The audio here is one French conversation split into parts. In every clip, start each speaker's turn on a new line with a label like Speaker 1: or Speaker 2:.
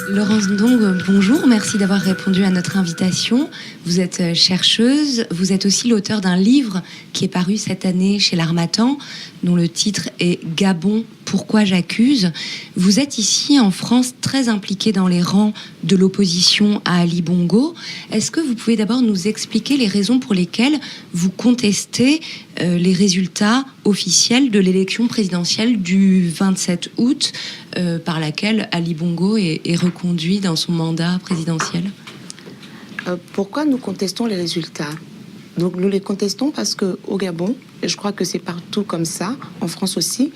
Speaker 1: Laurence Ndong, bonjour, merci d'avoir répondu à notre invitation. Vous êtes chercheuse, vous êtes aussi l'auteur d'un livre qui est paru cette année chez l'Harmattan, dont le titre est « Gabon, pourquoi j'accuse ». Vous êtes ici en France très impliquée dans les rangs de l'opposition à Ali Bongo. Est-ce que vous pouvez d'abord nous expliquer les raisons pour lesquelles vous contestez les résultats officiels de l'élection présidentielle du 27 août par laquelle Ali Bongo est reconduit dans son mandat présidentiel?
Speaker 2: Pourquoi nous contestons les résultats? Donc nous les contestons parce qu'au Gabon, et je crois que c'est partout comme ça, en France aussi,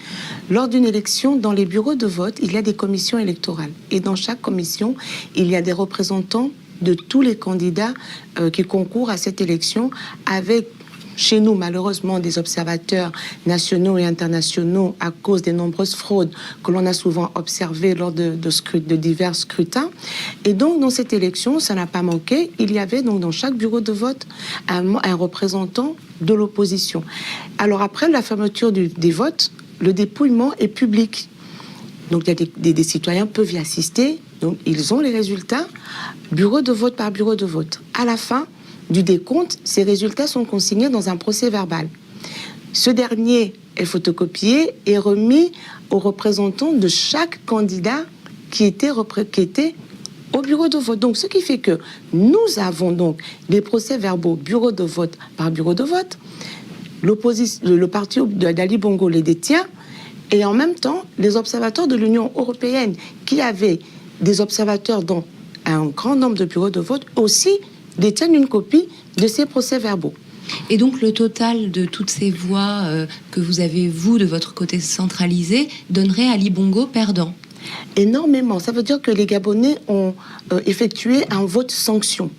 Speaker 2: lors d'une élection, dans les bureaux de vote, il y a des commissions électorales. Et dans chaque commission, il y a des représentants de tous les candidats qui concourent à cette élection, avec chez nous, malheureusement, des observateurs nationaux et internationaux à cause des nombreuses fraudes que l'on a souvent observées lors de divers scrutins. Et donc, dans cette élection, ça n'a pas manqué. Il y avait donc dans chaque bureau de vote un représentant de l'opposition. Alors après la fermeture des votes, le dépouillement est public. Donc, il y a des citoyens peuvent y assister. Donc, ils ont les résultats, bureau de vote par bureau de vote. À la fin du décompte, ces résultats sont consignés dans un procès verbal. Ce dernier est photocopié et remis aux représentants de chaque candidat qui était au bureau de vote. Donc, ce qui fait que nous avons donc des procès verbaux bureau de vote par bureau de vote. Le parti d'Ali Bongo les détient et en même temps, les observateurs de l'Union européenne qui avaient des observateurs dans un grand nombre de bureaux de vote aussi détiennent une copie de ces procès-verbaux.
Speaker 1: Et donc le total de toutes ces voix que vous avez, vous, de votre côté centralisé, donnerait Ali Bongo perdant?
Speaker 2: Énormément. Ça veut dire que les Gabonais ont effectué un vote sanction.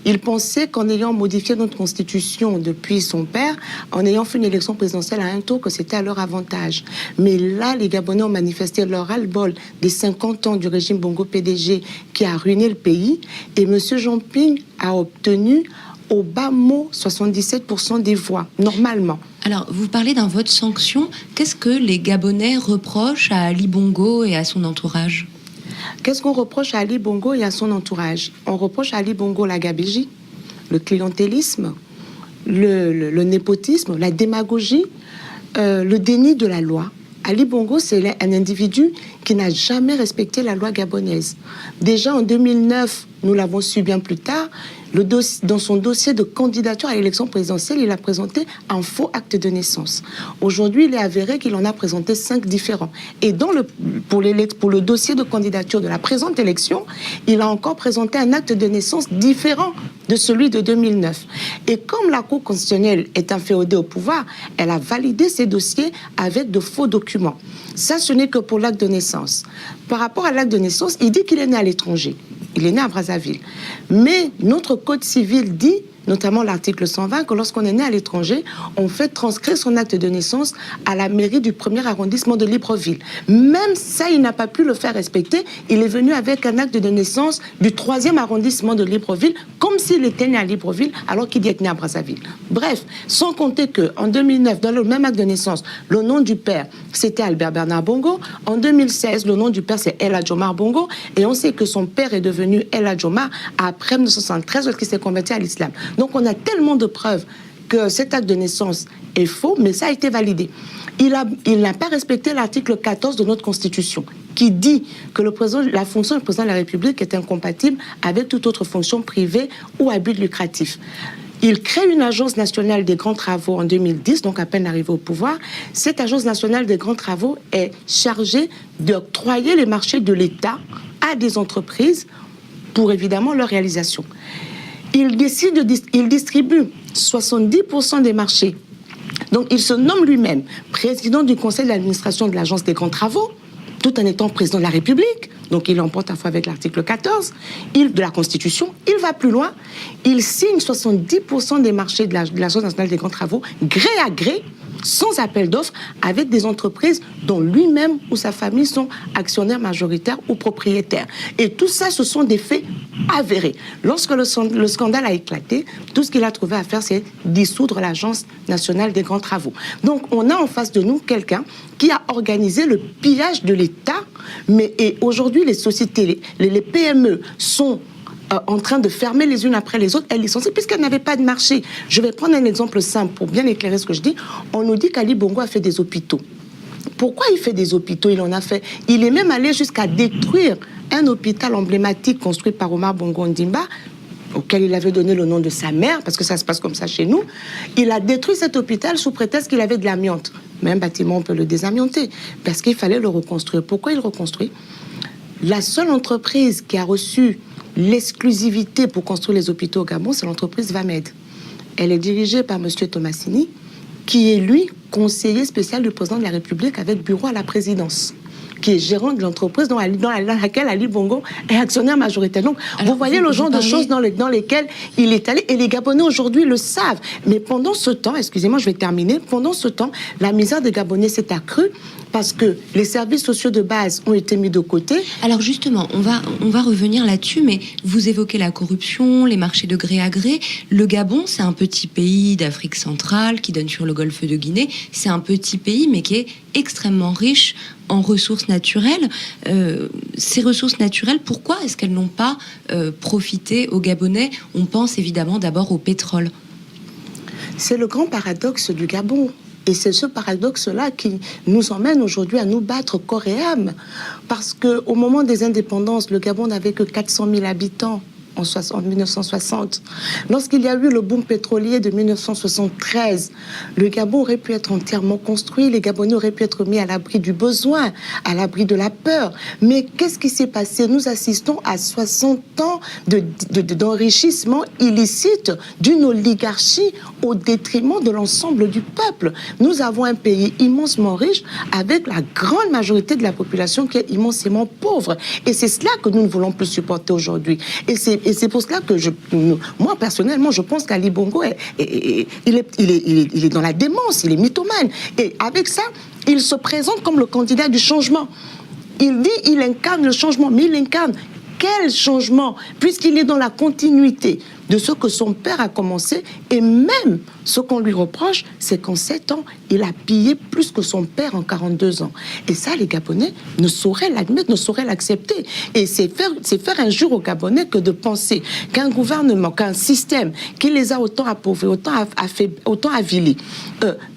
Speaker 2: Ils pensaient qu'en ayant modifié notre constitution depuis son père, en ayant fait une élection présidentielle à un tour, que c'était à leur avantage. Mais là, les Gabonais ont manifesté leur ras-le-bol des 50 ans du régime Bongo PDG qui a ruiné le pays. Et M. Jean-Ping a obtenu au bas mot 77% des voix, normalement.
Speaker 1: Alors, vous parlez d'un vote sanction. Qu'est-ce que les Gabonais reprochent à Ali Bongo et à son entourage?
Speaker 2: Qu'est-ce qu'on reproche à Ali Bongo et à son entourage? On reproche à Ali Bongo la gabegie, le clientélisme, le népotisme, la démagogie, le déni de la loi. Ali Bongo, c'est un individu qui n'a jamais respecté la loi gabonaise. Déjà en 2009, nous l'avons su bien plus tard, dans son dossier de candidature à l'élection présidentielle, il a présenté un faux acte de naissance. Aujourd'hui, il est avéré qu'il en a présenté 5 différents. Et pour le dossier de candidature de la présente élection, il a encore présenté un acte de naissance différent de celui de 2009. Et comme la Cour constitutionnelle est inféodée au pouvoir, elle a validé ces dossiers avec de faux documents. Ça, ce n'est que pour l'acte de naissance. Par rapport à l'acte de naissance, il dit qu'il est né à l'étranger. Il est né à Brazzaville. Mais notre code civil dit, notamment l'article 120, que lorsqu'on est né à l'étranger, on fait transcrire son acte de naissance à la mairie du 1er arrondissement de Libreville. Même ça, il n'a pas pu le faire respecter. Il est venu avec un acte de naissance du 3e arrondissement de Libreville, comme s'il était né à Libreville, alors qu'il est né à Brazzaville. Bref, sans compter qu'en 2009, dans le même acte de naissance, le nom du père, c'était Albert Bernard Bongo. En 2016, le nom du père, c'est El Hadj Omar Bongo. Et on sait que son père est devenu El Hadj Omar après 1973, lorsqu'il s'est converti à l'islam. Donc on a tellement de preuves que cet acte de naissance est faux, mais ça a été validé. Il n'a pas respecté l'article 14 de notre Constitution, qui dit que la fonction du président de la République est incompatible avec toute autre fonction privée ou à but lucratif. Il crée une agence nationale des grands travaux en 2010, donc à peine arrivé au pouvoir. Cette agence nationale des grands travaux est chargée d'octroyer les marchés de l'État à des entreprises pour évidemment leur réalisation. Il distribue 70% des marchés. Donc, il se nomme lui-même président du conseil d'administration de l'Agence des grands travaux, tout en étant président de la République. Donc, il emporte à fois avec l'article 14 de la Constitution. Il va plus loin. Il signe 70% des marchés de l'Agence nationale des grands travaux, gré à gré, sans appel d'offres, avec des entreprises dont lui-même ou sa famille sont actionnaires majoritaires ou propriétaires. Et tout ça, ce sont des faits avéré. Lorsque le scandale a éclaté, tout ce qu'il a trouvé à faire, c'est dissoudre l'Agence nationale des grands travaux. Donc, on a en face de nous quelqu'un qui a organisé le pillage de l'État, et aujourd'hui, les sociétés, les PME sont en train de fermer les unes après les autres, elles licencient, puisqu'elles n'avaient pas de marché. Je vais prendre un exemple simple pour bien éclairer ce que je dis. On nous dit qu'Ali Bongo a fait des hôpitaux. Pourquoi il fait des hôpitaux? Il en a fait. Il est même allé jusqu'à détruire un hôpital emblématique construit par Omar Bongo Ondimba, auquel il avait donné le nom de sa mère, parce que ça se passe comme ça chez nous. Il a détruit cet hôpital sous prétexte qu'il avait de l'amiante. Mais un bâtiment, on peut le désamianter, parce qu'il fallait le reconstruire. Pourquoi il reconstruit? La seule entreprise qui a reçu l'exclusivité pour construire les hôpitaux au Gabon, c'est l'entreprise Vamed. Elle est dirigée par M. Tomassini, qui est, lui, conseiller spécial du président de la République avec bureau à la présidence, qui est gérant de l'entreprise dans laquelle Ali Bongo est actionnaire majoritaire. Donc, alors, vous voyez le genre de choses dans lesquelles il est allé, et les Gabonais aujourd'hui le savent. Mais pendant ce temps, excusez-moi, je vais terminer, pendant ce temps, la misère des Gabonais s'est accrue parce que les services sociaux de base ont été mis de côté.
Speaker 1: Alors justement, on va revenir là-dessus, mais vous évoquez la corruption, les marchés de gré à gré. Le Gabon, c'est un petit pays d'Afrique centrale qui donne sur le golfe de Guinée. C'est un petit pays, mais qui est extrêmement riche en ressources naturelles. Ces ressources naturelles, pourquoi est-ce qu'elles n'ont pas profité aux Gabonais? On pense évidemment d'abord au pétrole.
Speaker 2: C'est le grand paradoxe du Gabon. Et c'est ce paradoxe-là qui nous emmène aujourd'hui à nous battre corps et âme. Parce qu'au moment des indépendances, le Gabon n'avait que 400 000 habitants en 1960. Lorsqu'il y a eu le boom pétrolier de 1973, le Gabon aurait pu être entièrement construit, les Gabonais auraient pu être mis à l'abri du besoin, à l'abri de la peur. Mais qu'est-ce qui s'est passé? Nous assistons à 60 ans d'enrichissement illicite d'une oligarchie au détriment de l'ensemble du peuple. Nous avons un pays immensement riche avec la grande majorité de la population qui est immensément pauvre. Et c'est cela que nous ne voulons plus supporter aujourd'hui. Et c'est pour cela que moi, personnellement, je pense qu'Ali Bongo, il est dans la démence, il est mythomane. Et avec ça, il se présente comme le candidat du changement. Il dit il incarne le changement, mais il incarne quel changement? Puisqu'il est dans la continuité de ce que son père a commencé, et même ce qu'on lui reproche, c'est qu'en 7 ans, il a pillé plus que son père en 42 ans. Et ça, les Gabonais ne sauraient l'admettre, ne sauraient l'accepter. Et c'est faire injure aux Gabonais que de penser qu'un gouvernement, qu'un système qui les a autant appauvris, autant avilis,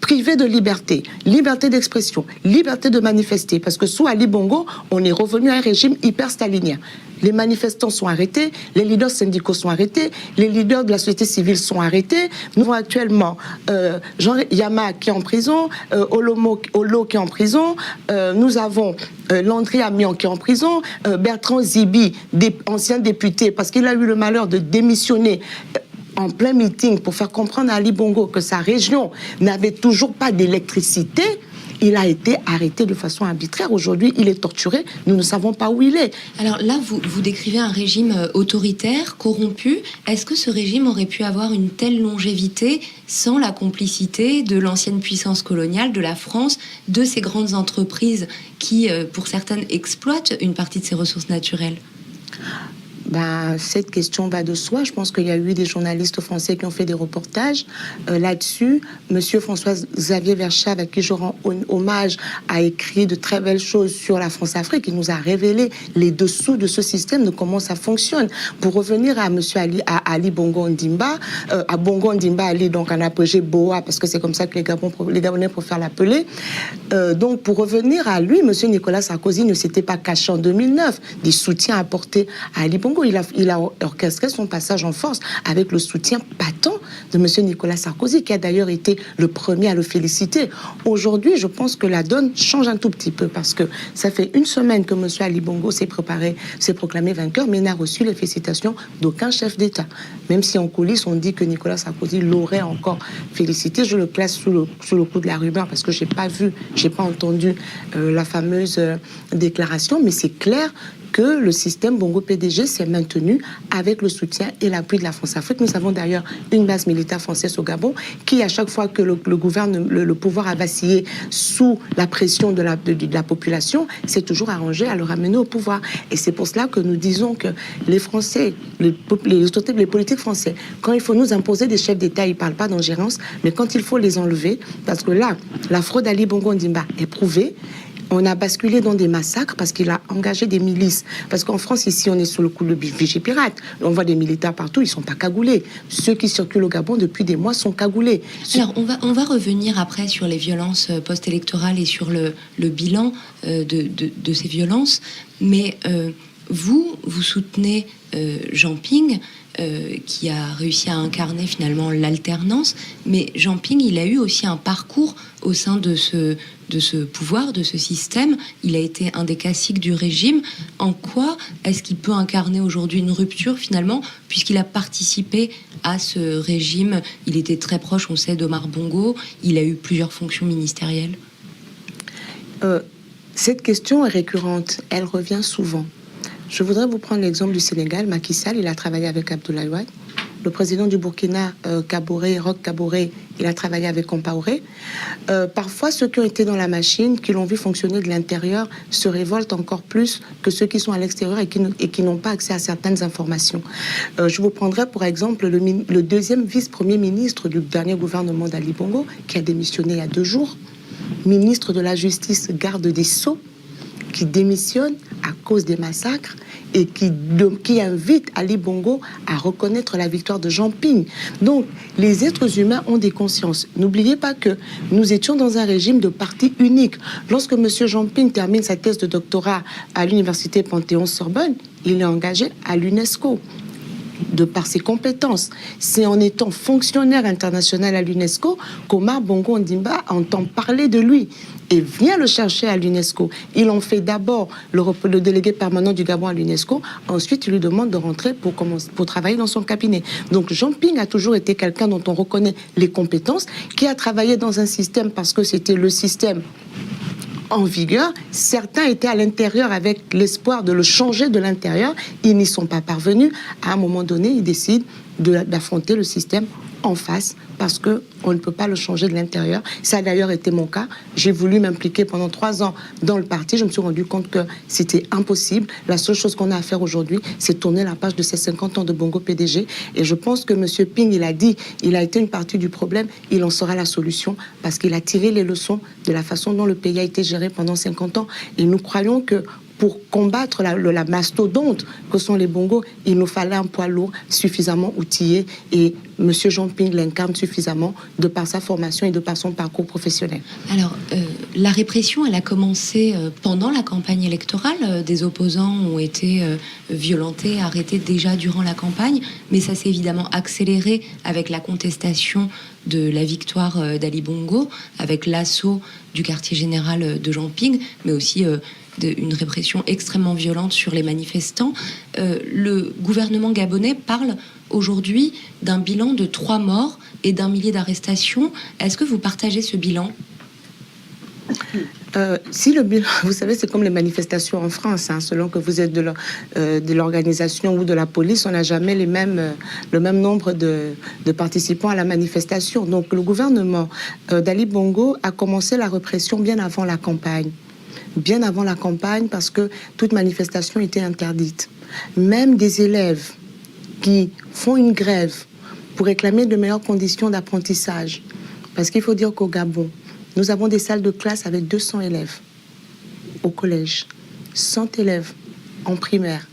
Speaker 2: privés de liberté, liberté d'expression, liberté de manifester, parce que sous Ali Bongo, on est revenu à un régime hyper-stalinien. Les manifestants sont arrêtés, les leaders syndicaux sont arrêtés, les leaders de la société civile sont arrêtés. Nous avons actuellement Jean Yama qui est en prison, Olo qui est en prison, nous avons Landry Amion qui est en prison, Bertrand Zibi, ancien député, parce qu'il a eu le malheur de démissionner en plein meeting pour faire comprendre à Ali Bongo que sa région n'avait toujours pas d'électricité. Il a été arrêté de façon arbitraire. Aujourd'hui, il est torturé. Nous ne savons pas où il est.
Speaker 1: Alors là, vous décrivez un régime autoritaire, corrompu. Est-ce que ce régime aurait pu avoir une telle longévité sans la complicité de l'ancienne puissance coloniale, de la France, de ces grandes entreprises qui, pour certaines, exploitent une partie de ces ressources naturelles ?
Speaker 2: Cette question va de soi. Je pense qu'il y a eu des journalistes français qui ont fait des reportages là-dessus. Monsieur François-Xavier Verschave, à qui je rends hommage, a écrit de très belles choses sur la France-Afrique. Il nous a révélé les dessous de ce système, de comment ça fonctionne. Pour revenir à Monsieur Ali Bongo Ondimba, à Bongo Ondimba Ali, donc en abrégé BOA, parce que c'est comme ça que les Gabonais préfèrent l'appeler. Donc pour revenir à lui, Monsieur Nicolas Sarkozy ne s'était pas caché en 2009 des soutiens apportés à Ali Bongo. Il a orchestré son passage en force avec le soutien patent de M. Nicolas Sarkozy, qui a d'ailleurs été le premier à le féliciter. Aujourd'hui, je pense que la donne change un tout petit peu, parce que ça fait une semaine que M. Ali Bongo s'est proclamé vainqueur, mais n'a reçu les félicitations d'aucun chef d'État. Même si en coulisses, on dit que Nicolas Sarkozy l'aurait encore félicité, je le classe sous le coup de la rumeur, parce que j'ai pas entendu la fameuse déclaration, mais c'est clair que le système Bongo PDG s'est maintenu avec le soutien et l'appui de la France-Afrique. Nous avons d'ailleurs une base militaire française au Gabon qui, à chaque fois que le pouvoir a vacillé sous la pression de la population, s'est toujours arrangé à le ramener au pouvoir. Et c'est pour cela que nous disons que les Français, les politiques français, quand il faut nous imposer des chefs d'État, ils ne parlent pas d'ingérence, mais quand il faut les enlever, parce que là, la fraude Ali Bongo Ondimba est prouvée. On a basculé dans des massacres parce qu'il a engagé des milices. Parce qu'en France, ici, on est sous le coup de Vigipirate. On voit des militaires partout, ils ne sont pas cagoulés. Ceux qui circulent au Gabon depuis des mois sont cagoulés.
Speaker 1: Alors, on va revenir après sur les violences post-électorales et sur le bilan de ces violences. Mais vous soutenez Jean Ping, qui a réussi à incarner finalement l'alternance. Mais Jean Ping, il a eu aussi un parcours au sein de ce pouvoir, de ce système. Il a été un des caciques du régime. En quoi est-ce qu'il peut incarner aujourd'hui une rupture finalement, puisqu'il a participé à ce régime? Il était très proche, on sait, d'Omar Bongo. Il a eu plusieurs fonctions ministérielles.
Speaker 2: Cette question est récurrente. Elle revient souvent. Je voudrais vous prendre l'exemple du Sénégal. Macky Sall, il a travaillé avec Abdoulaye Wade. Le président du Burkina, Roch Kaboré, il a travaillé avec Compaoré. Parfois, ceux qui ont été dans la machine, qui l'ont vu fonctionner de l'intérieur, se révoltent encore plus que ceux qui sont à l'extérieur et qui n'ont pas accès à certaines informations. Je vous prendrai pour exemple le deuxième vice-premier ministre du dernier gouvernement d'Ali Bongo, qui a démissionné il y a 2 jours, ministre de la Justice, garde des Sceaux, qui démissionne à cause des massacres et qui invite Ali Bongo à reconnaître la victoire de Jean Ping. Donc, les êtres humains ont des consciences. N'oubliez pas que nous étions dans un régime de parti unique. Lorsque M. Jean Ping termine sa thèse de doctorat à l'université Panthéon-Sorbonne, il est engagé à l'UNESCO. De par ses compétences. C'est en étant fonctionnaire international à l'UNESCO qu'Omar Bongo Ondimba entend parler de lui et vient le chercher à l'UNESCO. Il en fait d'abord le délégué permanent du Gabon à l'UNESCO, ensuite il lui demande de rentrer pour travailler dans son cabinet. Donc Jean Ping a toujours été quelqu'un dont on reconnaît les compétences, qui a travaillé dans un système parce que c'était le système en vigueur. Certains étaient à l'intérieur avec l'espoir de le changer de l'intérieur. Ils n'y sont pas parvenus. À un moment donné, ils décident d'affronter le système en face parce qu'on ne peut pas le changer de l'intérieur. Ça a d'ailleurs été mon cas. J'ai voulu m'impliquer pendant 3 ans dans le parti. Je me suis rendu compte que c'était impossible. La seule chose qu'on a à faire aujourd'hui, c'est tourner la page de ces 50 ans de Bongo PDG. Et je pense que M. Ping, il a dit, il a été une partie du problème, il en sera la solution parce qu'il a tiré les leçons de la façon dont le pays a été géré pendant 50 ans. Et nous croyons que pour combattre la mastodonte que sont les Bongos, il nous fallait un poids lourd suffisamment outillé et M. Jean Ping l'incarne suffisamment de par sa formation et de par son parcours professionnel.
Speaker 1: Alors, la répression, elle a commencé pendant la campagne électorale. Des opposants ont été violentés, arrêtés déjà durant la campagne, mais ça s'est évidemment accéléré avec la contestation de la victoire d'Ali Bongo, avec l'assaut du quartier général de Jean Ping, mais aussi une répression extrêmement violente sur les manifestants. Le gouvernement gabonais parle aujourd'hui d'un bilan de 3 morts et d'1 millier d'arrestations. Est-ce que vous partagez ce bilan ?
Speaker 2: Si le bilan, vous savez, c'est comme les manifestations en France, hein, selon que vous êtes de l'organisation ou de la police, on n'a jamais le même nombre de participants à la manifestation. Donc le gouvernement d'Ali Bongo a commencé la répression bien avant la campagne. Bien avant la campagne, parce que toute manifestation était interdite. Même des élèves qui font une grève pour réclamer de meilleures conditions d'apprentissage. Parce qu'il faut dire qu'au Gabon, nous avons des salles de classe avec 200 élèves au collège, 100 élèves en primaire,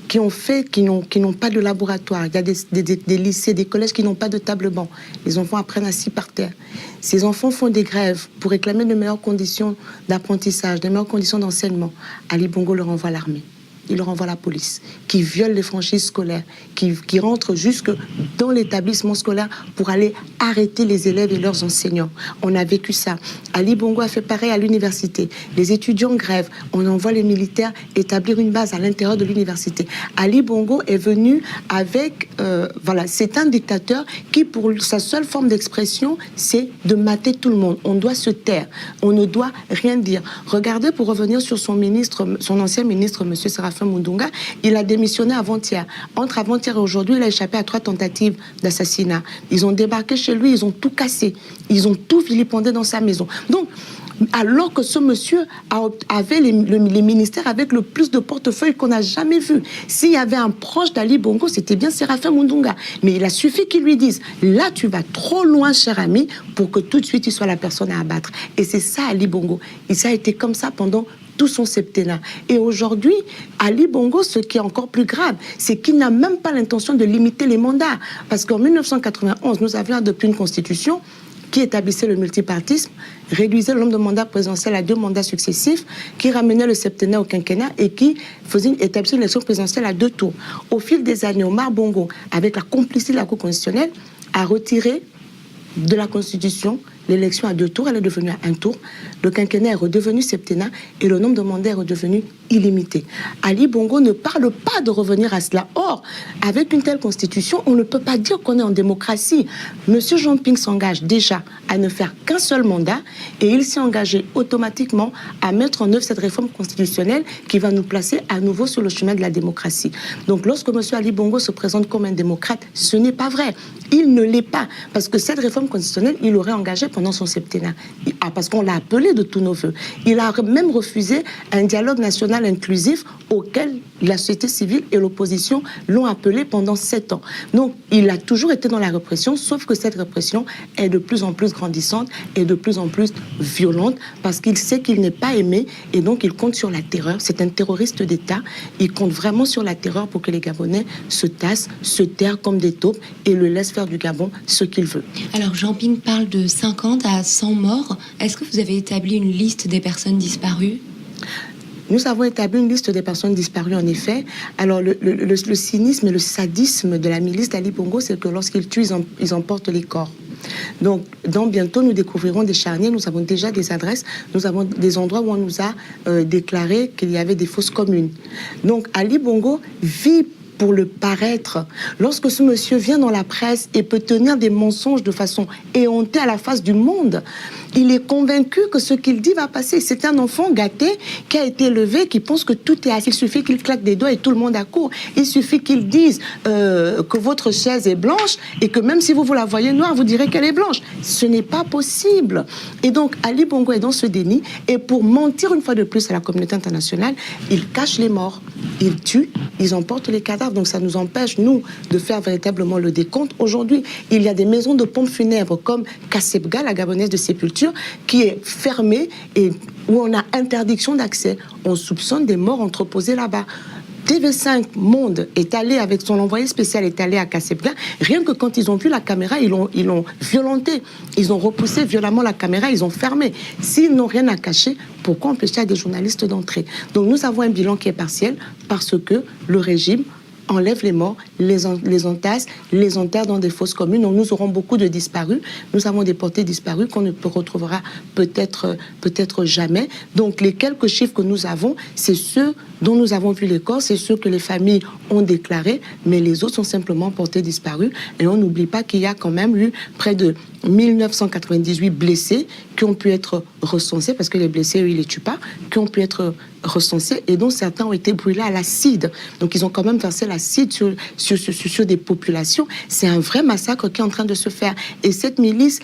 Speaker 2: qui n'ont pas de laboratoire. Il y a des lycées, des collèges qui n'ont pas de table-banc. Les enfants apprennent assis par terre. Ces enfants font des grèves pour réclamer de meilleures conditions d'apprentissage, de meilleures conditions d'enseignement. Ali Bongo leur envoie l'armée. il leur envoie la police, qui viole les franchises scolaires, qui rentre jusque dans l'établissement scolaire pour aller arrêter les élèves et leurs enseignants. On a vécu ça. Ali Bongo a fait pareil à l'université. Les étudiants grèvent. On envoie les militaires établir une base à l'intérieur de l'université. Ali Bongo est venu avec... c'est un dictateur qui, pour sa seule forme d'expression, c'est de mater tout le monde. On doit se taire. On ne doit rien dire. Regardez, pour revenir sur son ancien ministre, M. Séraphin Mundunga, il a démissionné avant-hier. Entre avant-hier et aujourd'hui, il a échappé à 3 tentatives d'assassinat. Ils ont débarqué chez lui, ils ont tout cassé. Ils ont tout vilipendé dans sa maison. Donc, alors que ce monsieur avait les ministères avec le plus de portefeuilles qu'on n'a jamais vu. S'il y avait un proche d'Ali Bongo, c'était bien Séraphin Mundunga. Mais il a suffi qu'il lui dise « Là, tu vas trop loin, cher ami, pour que tout de suite, tu sois la personne à abattre. » Et c'est ça, Ali Bongo. Et ça a été comme ça pendant tout son septennat. Et aujourd'hui, Ali Bongo, ce qui est encore plus grave, c'est qu'il n'a même pas l'intention de limiter les mandats. Parce qu'en 1991, nous avions adopté une constitution qui établissait le multipartisme, réduisait le nombre de mandats présidentiels à 2 mandats successifs, qui ramenait le septennat au quinquennat et qui établissait une élection présidentielle à 2 tours. Au fil des années, Omar Bongo, avec la complicité de la Cour constitutionnelle, a retiré de la Constitution l'élection à 2 tours, elle est devenue à 1 tour. Le quinquennat est redevenu septennat et le nombre de mandats est redevenu illimité. Ali Bongo ne parle pas de revenir à cela. Or, avec une telle constitution, on ne peut pas dire qu'on est en démocratie. Monsieur Jean Ping s'engage déjà à ne faire qu'un seul mandat et il s'est engagé automatiquement à mettre en œuvre cette réforme constitutionnelle qui va nous placer à nouveau sur le chemin de la démocratie. Donc, lorsque monsieur Ali Bongo se présente comme un démocrate, ce n'est pas vrai. Il ne l'est pas. Parce que cette réforme constitutionnelle, il l'aurait engagée pendant son septennat. Parce qu'on l'a appelé de tous nos voeux. Il a même refusé un dialogue national inclusif auquel la société civile et l'opposition l'ont appelé pendant 7 ans. Donc, il a toujours été dans la répression, sauf que cette répression est de plus en plus grandissante et de plus en plus violente parce qu'il sait qu'il n'est pas aimé et donc il compte sur la terreur. C'est un terroriste d'État. Il compte vraiment sur la terreur pour que les Gabonais se tassent, se terrent comme des taupes et le laissent faire du Gabon ce qu'il veut.
Speaker 1: Alors, Jean Ping parle de 50 à 100 morts. Est-ce que vous avez établi une liste des personnes disparues ?
Speaker 2: Nous avons établi une liste des personnes disparues, en effet. Alors, le cynisme et le sadisme de la milice d'Ali Bongo, c'est que lorsqu'ils tuent, ils emportent les corps. Donc, bientôt, nous découvrirons des charniers. Nous avons déjà des adresses. Nous avons des endroits où on nous a déclaré qu'il y avait des fosses communes. Donc, Ali Bongo vit pour le paraître. Lorsque ce monsieur vient dans la presse et peut tenir des mensonges de façon éhontée à la face du monde, il est convaincu que ce qu'il dit va passer. C'est un enfant gâté qui a été élevé, qui pense que tout est assis. Il suffit qu'il claque des doigts et tout le monde accourt. Il suffit qu'il dise que votre chaise est blanche et que même si vous la voyez noire, vous direz qu'elle est blanche. Ce n'est pas possible. Et donc, Ali Bongo est dans ce déni. Et pour mentir une fois de plus à la communauté internationale, il cache les morts. Il tue, ils emportent les cadavres. Donc, ça nous empêche, nous, de faire véritablement le décompte. Aujourd'hui, il y a des maisons de pompes funèbres comme Kasebga, la gabonaise de sépulture, qui est fermée et où on a interdiction d'accès. On soupçonne des morts entreposées là-bas. TV5 Monde est allé avec son envoyé spécial, est allé à Kasebga. Rien que quand ils ont vu la caméra, ils l'ont violenté. Ils ont repoussé violemment la caméra, ils ont fermé. S'ils n'ont rien à cacher, pourquoi empêcher à des journalistes d'entrer? Donc nous avons un bilan qui est partiel parce que le régime enlève les morts, les entasse, les enterre dans des fosses communes. Donc nous aurons beaucoup de disparus. Nous avons des portés disparus qu'on ne retrouvera peut-être jamais. Donc les quelques chiffres que nous avons, c'est ceux dont nous avons vu les corps, c'est ceux que les familles ont déclarés, mais les autres sont simplement portés disparus. Et on n'oublie pas qu'il y a quand même eu près de 1998 blessés qui ont pu être recensés, parce que les blessés, eux, ils ne les tuent pas, qui ont pu être recensés et dont certains ont été brûlés à l'acide. Donc ils ont quand même versé l'acide sur des populations. C'est un vrai massacre qui est en train de se faire. Et cette milice,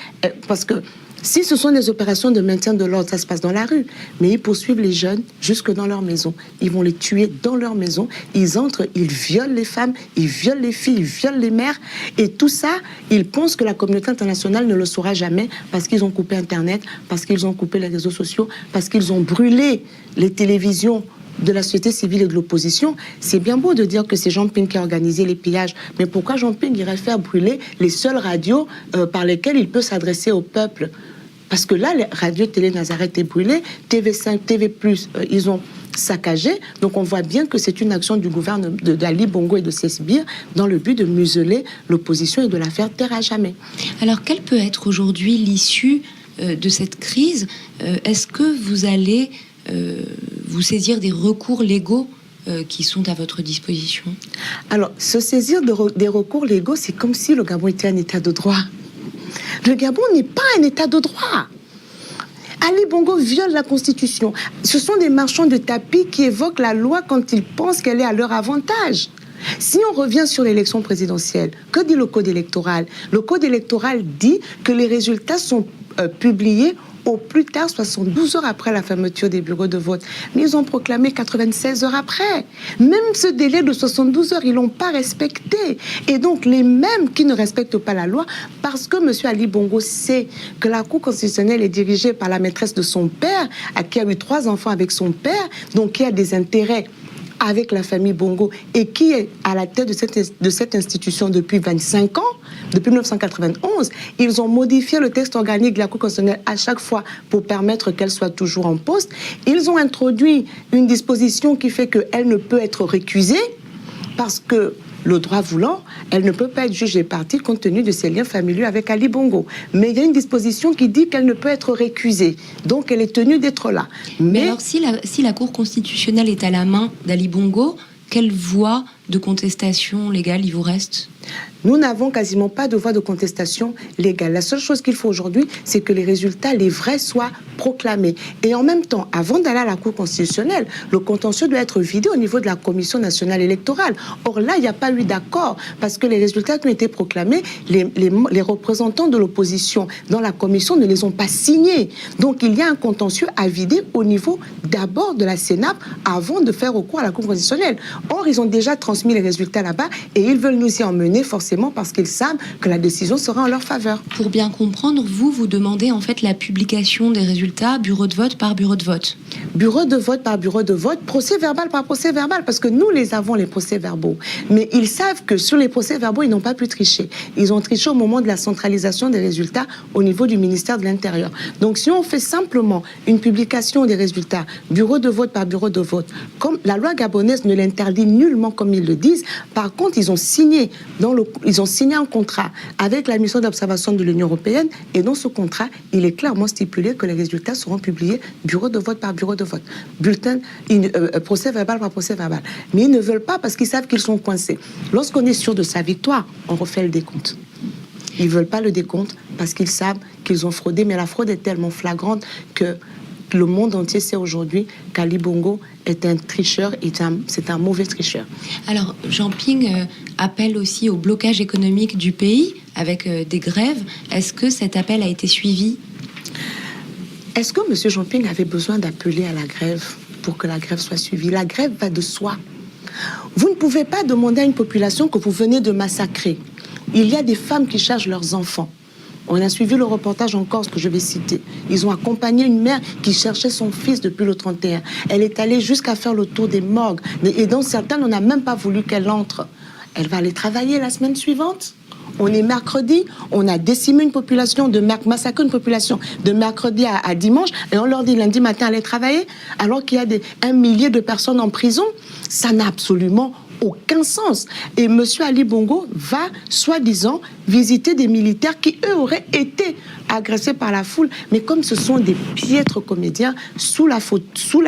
Speaker 2: parce que si ce sont des opérations de maintien de l'ordre, ça se passe dans la rue. Mais ils poursuivent les jeunes jusque dans leur maison. Ils vont les tuer dans leur maison. Ils entrent, ils violent les femmes, ils violent les filles, ils violent les mères. Et tout ça, ils pensent que la communauté internationale ne le saura jamais parce qu'ils ont coupé Internet, parce qu'ils ont coupé les réseaux sociaux, parce qu'ils ont brûlé les télévisions de la société civile et de l'opposition. C'est bien beau de dire que c'est Jean Ping qui a organisé les pillages, mais pourquoi Jean Ping irait faire brûler les seules radios par lesquelles il peut s'adresser au peuple? Parce que là, les radios télé Nazareth est brûlée, TV5, TV+, ils ont saccagé. Donc on voit bien que c'est une action du gouvernement d'Ali Bongo et de ses sbires dans le but de museler l'opposition et de la faire taire à jamais.
Speaker 1: Alors quelle peut être aujourd'hui l'issue de cette crise? Est-ce que vous allez vous saisir des recours légaux qui sont à votre disposition?
Speaker 2: Alors, se saisir des recours légaux, c'est comme si le Gabon était un état de droit. Le Gabon n'est pas un état de droit. Ali Bongo viole la Constitution. Ce sont des marchands de tapis qui évoquent la loi quand ils pensent qu'elle est à leur avantage. Si on revient sur l'élection présidentielle, que dit le code électoral? Le code électoral dit que les résultats sont publiés au plus tard 72 heures après la fermeture des bureaux de vote. Mais ils ont proclamé 96 heures après. Même ce délai de 72 heures, ils ne l'ont pas respecté. Et donc, les mêmes qui ne respectent pas la loi, parce que M. Ali Bongo sait que la Cour constitutionnelle est dirigée par la maîtresse de son père, qui a eu 3 enfants avec son père, donc qui a des intérêts avec la famille Bongo et qui est à la tête de cette institution depuis 25 ans, depuis 1991, ils ont modifié le texte organique de la Cour constitutionnelle à chaque fois pour permettre qu'elle soit toujours en poste. Ils ont introduit une disposition qui fait qu'elle ne peut être récusée parce que le droit voulant, elle ne peut pas être jugée partie compte tenu de ses liens familiaux avec Ali Bongo. Mais il y a une disposition qui dit qu'elle ne peut être récusée. Donc elle est tenue d'être là.
Speaker 1: Mais alors si la Cour constitutionnelle est à la main d'Ali Bongo, quelle voie de contestation légale il vous reste?
Speaker 2: Nous n'avons quasiment pas de voie de contestation légale. La seule chose qu'il faut aujourd'hui, c'est que les résultats, les vrais, soient proclamés. Et en même temps, avant d'aller à la Cour constitutionnelle, le contentieux doit être vidé au niveau de la Commission nationale électorale. Or là, il n'y a pas eu d'accord, parce que les résultats qui ont été proclamés, les représentants de l'opposition dans la Commission ne les ont pas signés. Donc il y a un contentieux à vider au niveau d'abord de la CENAP avant de faire recours à la Cour constitutionnelle. Or, ils ont déjà transmis les résultats là-bas et ils veulent nous y emmener forcément parce qu'ils savent que la décision sera en leur faveur.
Speaker 1: Pour bien comprendre, vous demandez en fait la publication des résultats bureau de vote par bureau de vote.
Speaker 2: Bureau de vote par bureau de vote, procès verbal par procès verbal, parce que nous les avons les procès verbaux. Mais ils savent que sur les procès verbaux, ils n'ont pas pu tricher. Ils ont triché au moment de la centralisation des résultats au niveau du ministère de l'Intérieur. Donc si on fait simplement une publication des résultats, bureau de vote par bureau de vote, comme la loi gabonaise ne l'interdit nullement comme ils le disent, par contre ils ont signé un contrat avec la mission d'observation de l'Union européenne et dans ce contrat, il est clairement stipulé que les résultats seront publiés bureau de vote par bureau de vote, bulletin, procès verbal par procès verbal. Mais ils ne veulent pas parce qu'ils savent qu'ils sont coincés. Lorsqu'on est sûr de sa victoire, on refait le décompte. Ils ne veulent pas le décompte parce qu'ils savent qu'ils ont fraudé, mais la fraude est tellement flagrante que le monde entier sait aujourd'hui qu'Ali Bongo est un tricheur, c'est un mauvais tricheur.
Speaker 1: Alors, Jean Ping appelle aussi au blocage économique du pays avec des grèves. Est-ce que cet appel a été suivi?
Speaker 2: Est-ce que M. Jean Ping avait besoin d'appeler à la grève pour que la grève soit suivie? La grève va de soi. Vous ne pouvez pas demander à une population que vous venez de massacrer. Il y a des femmes qui chargent leurs enfants. On a suivi le reportage en Corse que je vais citer. Ils ont accompagné une mère qui cherchait son fils depuis le 31. Elle est allée jusqu'à faire le tour des morgues. Et dans certaines, on n'a même pas voulu qu'elle entre. Elle va aller travailler la semaine suivante. On est mercredi, on a décimé une population, massacré une population de mercredi à dimanche, et on leur dit lundi matin aller travailler, alors qu'il y a 1 millier de personnes en prison. Ça n'a absolument aucun sens. Et M. Ali Bongo va, soi-disant, visiter des militaires qui, eux, auraient été agressés par la foule. Mais comme ce sont des piètres comédiens, sous la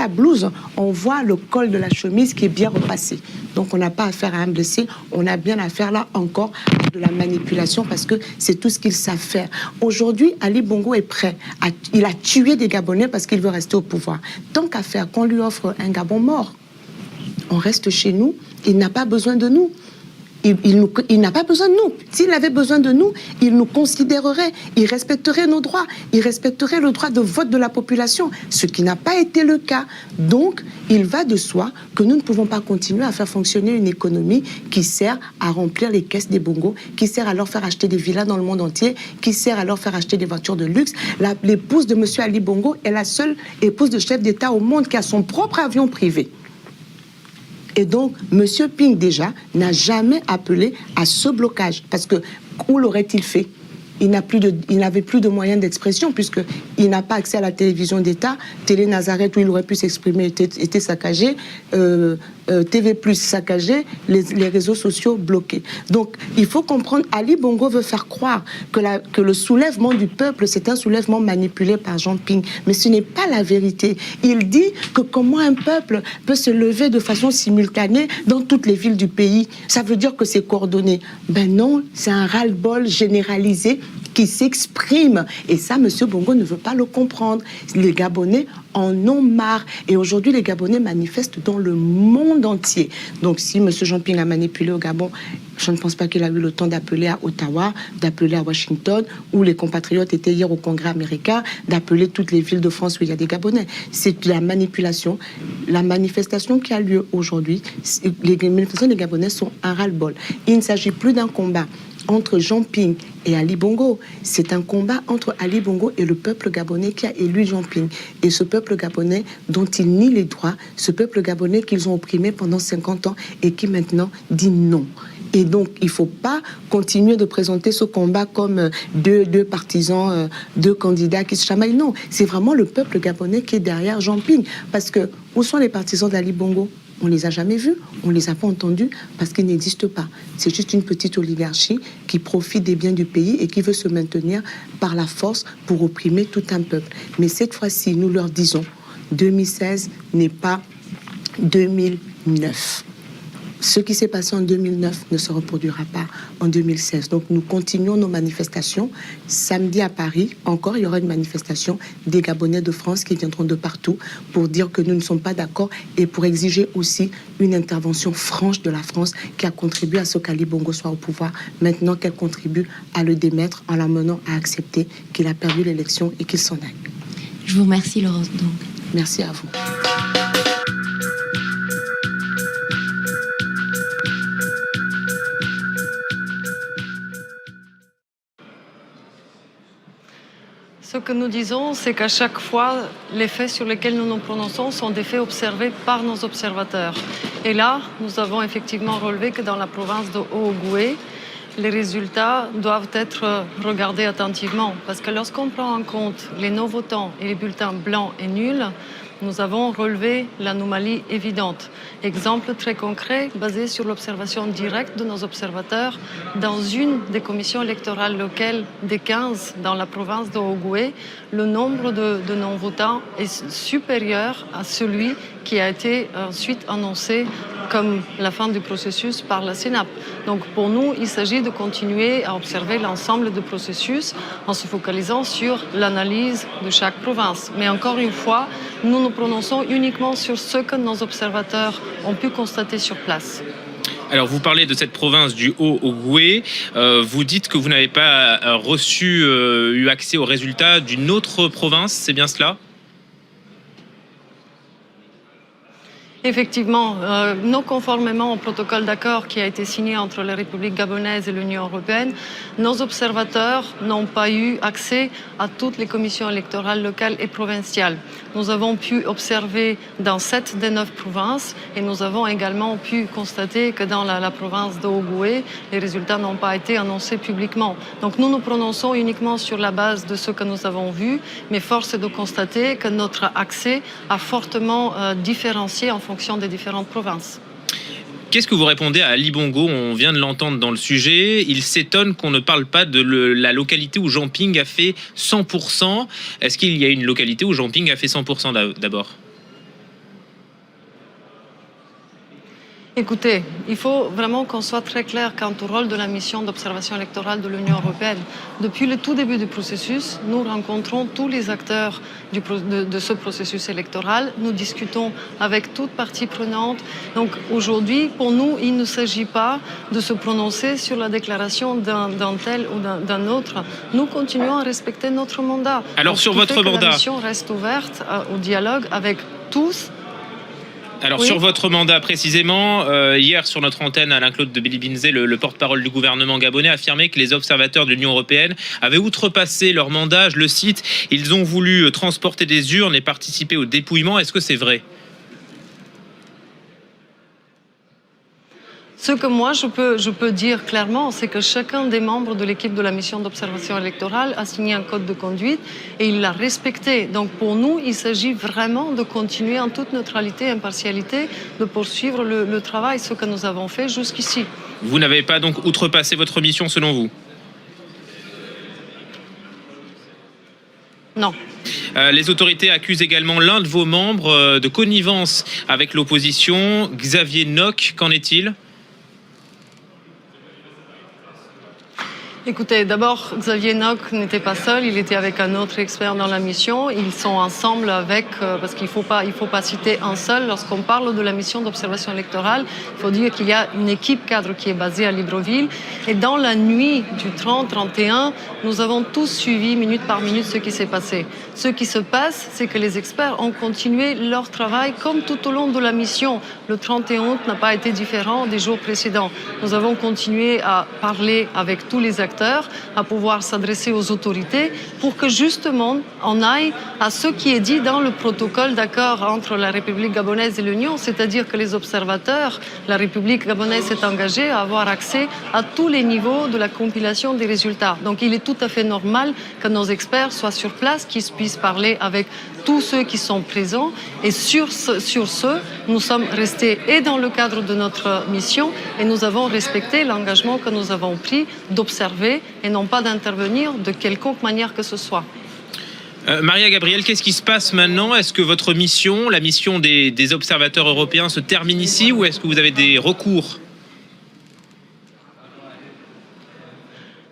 Speaker 2: blouse, on voit le col de la chemise qui est bien repassé. Donc on n'a pas affaire à un blessé, on a bien affaire là encore à de la manipulation parce que c'est tout ce qu'ils savent faire. Aujourd'hui, Ali Bongo est prêt. Il a tué des Gabonais parce qu'il veut rester au pouvoir. Tant qu'à faire, qu'on lui offre un Gabon mort, on reste chez nous, il n'a pas besoin de nous. Il n'a pas besoin de nous. S'il avait besoin de nous, il nous considérerait, il respecterait nos droits, il respecterait le droit de vote de la population, ce qui n'a pas été le cas. Donc, il va de soi que nous ne pouvons pas continuer à faire fonctionner une économie qui sert à remplir les caisses des bongos, qui sert à leur faire acheter des villas dans le monde entier, qui sert à leur faire acheter des voitures de luxe. L'épouse de M. Ali Bongo est la seule épouse de chef d'État au monde qui a son propre avion privé. Et donc, M. Ping, déjà, n'a jamais appelé à ce blocage. Parce que, où l'aurait-il fait? il n'avait plus de moyens d'expression puisqu'il n'a pas accès à la télévision d'État. Télé Nazareth, où il aurait pu s'exprimer, était saccagé. TV+, saccagé, les réseaux sociaux bloqués. Donc, il faut comprendre, Ali Bongo veut faire croire que le soulèvement du peuple, c'est un soulèvement manipulé par Jean Ping. Mais ce n'est pas la vérité. Il dit que comment un peuple peut se lever de façon simultanée dans toutes les villes du pays. Ça veut dire que c'est coordonné. Ben non, c'est un ras-le-bol généralisé qui s'exprime. Et ça, M. Bongo ne veut pas le comprendre. Les Gabonais en ont marre. Et aujourd'hui, les Gabonais manifestent dans le monde entier. Donc, si M. Jean Ping a manipulé au Gabon, je ne pense pas qu'il a eu le temps d'appeler à Ottawa, d'appeler à Washington, où les compatriotes étaient hier au Congrès américain, d'appeler toutes les villes de France où il y a des Gabonais. C'est la manipulation. La manifestation qui a lieu aujourd'hui, les manifestations des Gabonais sont un ras-le-bol. Il ne s'agit plus d'un combat entre Jean Ping et Ali Bongo. C'est un combat entre Ali Bongo et le peuple gabonais qui a élu Jean Ping. Et ce peuple gabonais dont ils nient les droits, ce peuple gabonais qu'ils ont opprimé pendant 50 ans et qui maintenant dit non. Et donc, il ne faut pas continuer de présenter ce combat comme deux partisans, deux candidats qui se chamaillent. Non, c'est vraiment le peuple gabonais qui est derrière Jean Ping. Parce que, où sont les partisans d'Ali Bongo ? On ne les a jamais vus, on ne les a pas entendus parce qu'ils n'existent pas. C'est juste une petite oligarchie qui profite des biens du pays et qui veut se maintenir par la force pour opprimer tout un peuple. Mais cette fois-ci, nous leur disons, 2016 n'est pas 2009. Ce qui s'est passé en 2009 ne se reproduira pas en 2016. Donc nous continuons nos manifestations. Samedi à Paris, encore, il y aura une manifestation des Gabonais de France qui viendront de partout pour dire que nous ne sommes pas d'accord et pour exiger aussi une intervention franche de la France qui a contribué à ce qu'Ali Bongo soit au pouvoir. Maintenant qu'elle contribue à le démettre en l'amenant à accepter qu'il a perdu l'élection et qu'il s'en aille.
Speaker 1: Je vous remercie, Laurence. Donc.
Speaker 2: Merci à vous.
Speaker 3: Ce que nous disons, c'est qu'à chaque fois, les faits sur lesquels nous nous prononçons sont des faits observés par nos observateurs. Et là, nous avons effectivement relevé que dans la province de Haut-Ogooué, les résultats doivent être regardés attentivement. Parce que lorsqu'on prend en compte les non-votants et les bulletins blancs et nuls, nous avons relevé l'anomalie évidente. Exemple très concret, basé sur l'observation directe de nos observateurs, dans une des commissions électorales locales des 15 dans la province de Haut-Ogooué, le nombre de non-votants est supérieur à celui qui a été ensuite annoncé comme la fin du processus par la CENAP. Donc pour nous, il s'agit de continuer à observer l'ensemble du processus en se focalisant sur l'analyse de chaque province. Mais encore une fois, nous nous prononçons uniquement sur ce que nos observateurs ont pu constater sur place.
Speaker 4: Alors, vous parlez de cette province du Haut-Ogooué. Vous dites que vous n'avez pas eu accès aux résultats d'une autre province, c'est bien cela ?
Speaker 3: Effectivement, non conformément au protocole d'accord qui a été signé entre la République gabonaise et l'Union européenne, nos observateurs n'ont pas eu accès à toutes les commissions électorales locales et provinciales. Nous avons pu observer dans 7 des 9 provinces et nous avons également pu constater que dans la province de Haut-Ogooué, les résultats n'ont pas été annoncés publiquement. Donc nous nous prononçons uniquement sur la base de ce que nous avons vu, mais force est de constater que notre accès a fortement différencié en fonction des différentes provinces.
Speaker 4: Qu'est-ce que vous répondez à Ali Bongo ? On vient de l'entendre dans le sujet. Il s'étonne qu'on ne parle pas de la localité où Jean Ping a fait 100%. Est-ce qu'il y a une localité où Jean Ping a fait 100% d'abord ?
Speaker 3: Écoutez, il faut vraiment qu'on soit très clair quant au rôle de la mission d'observation électorale de l'Union européenne. Depuis le tout début du processus, nous rencontrons tous les acteurs de ce processus électoral. Nous discutons avec toute partie prenante. Donc aujourd'hui, pour nous, il ne s'agit pas de se prononcer sur la déclaration d'un tel ou d'un autre. Nous continuons à respecter notre mandat.
Speaker 4: Alors sur votre mandat,
Speaker 3: la mission reste ouverte au dialogue avec tous.
Speaker 4: Alors
Speaker 3: oui.
Speaker 4: Sur votre mandat précisément, hier sur notre antenne, Alain-Claude de Bilibinzé, le porte-parole du gouvernement gabonais, affirmait que les observateurs de l'Union européenne avaient outrepassé leur mandat. Je le cite, ils ont voulu transporter des urnes et participer au dépouillement. Est-ce que c'est vrai ?
Speaker 3: Ce que moi, je peux dire clairement, c'est que chacun des membres de l'équipe de la mission d'observation électorale a signé un code de conduite et il l'a respecté. Donc pour nous, il s'agit vraiment de continuer en toute neutralité et impartialité, de poursuivre le travail, ce que nous avons fait jusqu'ici.
Speaker 4: Vous n'avez pas donc outrepassé votre mission selon vous?
Speaker 3: Non.
Speaker 4: Les autorités accusent également l'un de vos membres de connivence avec l'opposition, Xavier Nock. Qu'en est-il?
Speaker 3: Écoutez, d'abord, Xavier Nock n'était pas seul, il était avec un autre expert dans la mission. Ils sont ensemble avec, parce qu'il faut pas citer un seul. Lorsqu'on parle de la mission d'observation électorale, il faut dire qu'il y a une équipe cadre qui est basée à Libreville. Et dans la nuit du 30-31, nous avons tous suivi minute par minute ce qui s'est passé. Ce qui se passe, c'est que les experts ont continué leur travail comme tout au long de la mission. Le 31 août n'a pas été différent des jours précédents. Nous avons continué à parler avec tous les acteurs, à pouvoir s'adresser aux autorités pour que justement on aille à ce qui est dit dans le protocole d'accord entre la République gabonaise et l'Union, c'est-à-dire que les observateurs, la République gabonaise s'est engagée à avoir accès à tous les niveaux de la compilation des résultats. Donc il est tout à fait normal que nos experts soient sur place, qu'ils puissent parler avec tous ceux qui sont présents. Et sur ce, nous sommes restés et dans le cadre de notre mission et nous avons respecté l'engagement que nous avons pris d'observer et non pas d'intervenir de quelconque manière que ce soit.
Speaker 4: Maria Gabriel, qu'est-ce qui se passe maintenant? Est-ce que votre mission, la mission des observateurs européens, se termine ici ou est-ce que vous avez des recours?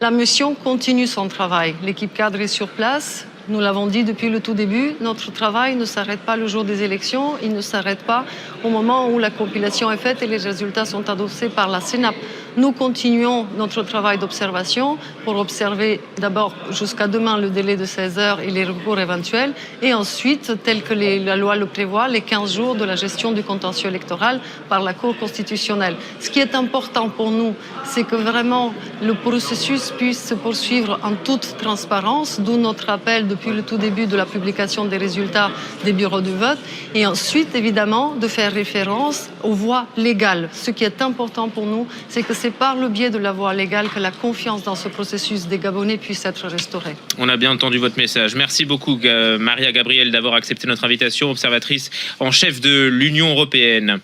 Speaker 3: La mission continue son travail. L'équipe cadre est sur place. Nous l'avons dit depuis le tout début, notre travail ne s'arrête pas le jour des élections, il ne s'arrête pas au moment où la compilation est faite et les résultats sont adossés par la CENAP. Nous continuons notre travail d'observation pour observer d'abord jusqu'à demain le délai de 16 heures et les recours éventuels et ensuite, tel que la loi le prévoit, les 15 jours de la gestion du contentieux électoral par la Cour constitutionnelle. Ce qui est important pour nous, c'est que vraiment le processus puisse se poursuivre en toute transparence, d'où notre appel depuis le tout début de la publication des résultats des bureaux de vote et ensuite, évidemment, de faire référence aux voies légales. Ce qui est important pour nous, c'est que c'est par le biais de la voie légale que la confiance dans ce processus des Gabonais puisse être restaurée.
Speaker 4: On a bien entendu votre message. Merci beaucoup, Maria Gabriel, d'avoir accepté notre invitation, observatrice en chef de l'Union européenne.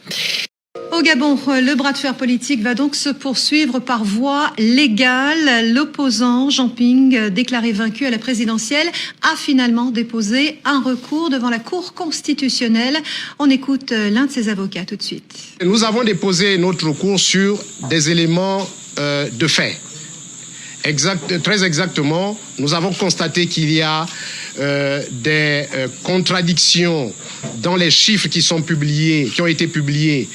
Speaker 5: Au Gabon, le bras de fer politique va donc se poursuivre par voie légale. L'opposant Jean Ping, déclaré vaincu à la présidentielle, a finalement déposé un recours devant la Cour constitutionnelle. On écoute l'un de ses avocats tout de suite.
Speaker 6: Nous avons déposé notre recours sur des éléments de fait. Très exactement, nous avons constaté qu'il y a des contradictions dans les chiffres qui ont été publiés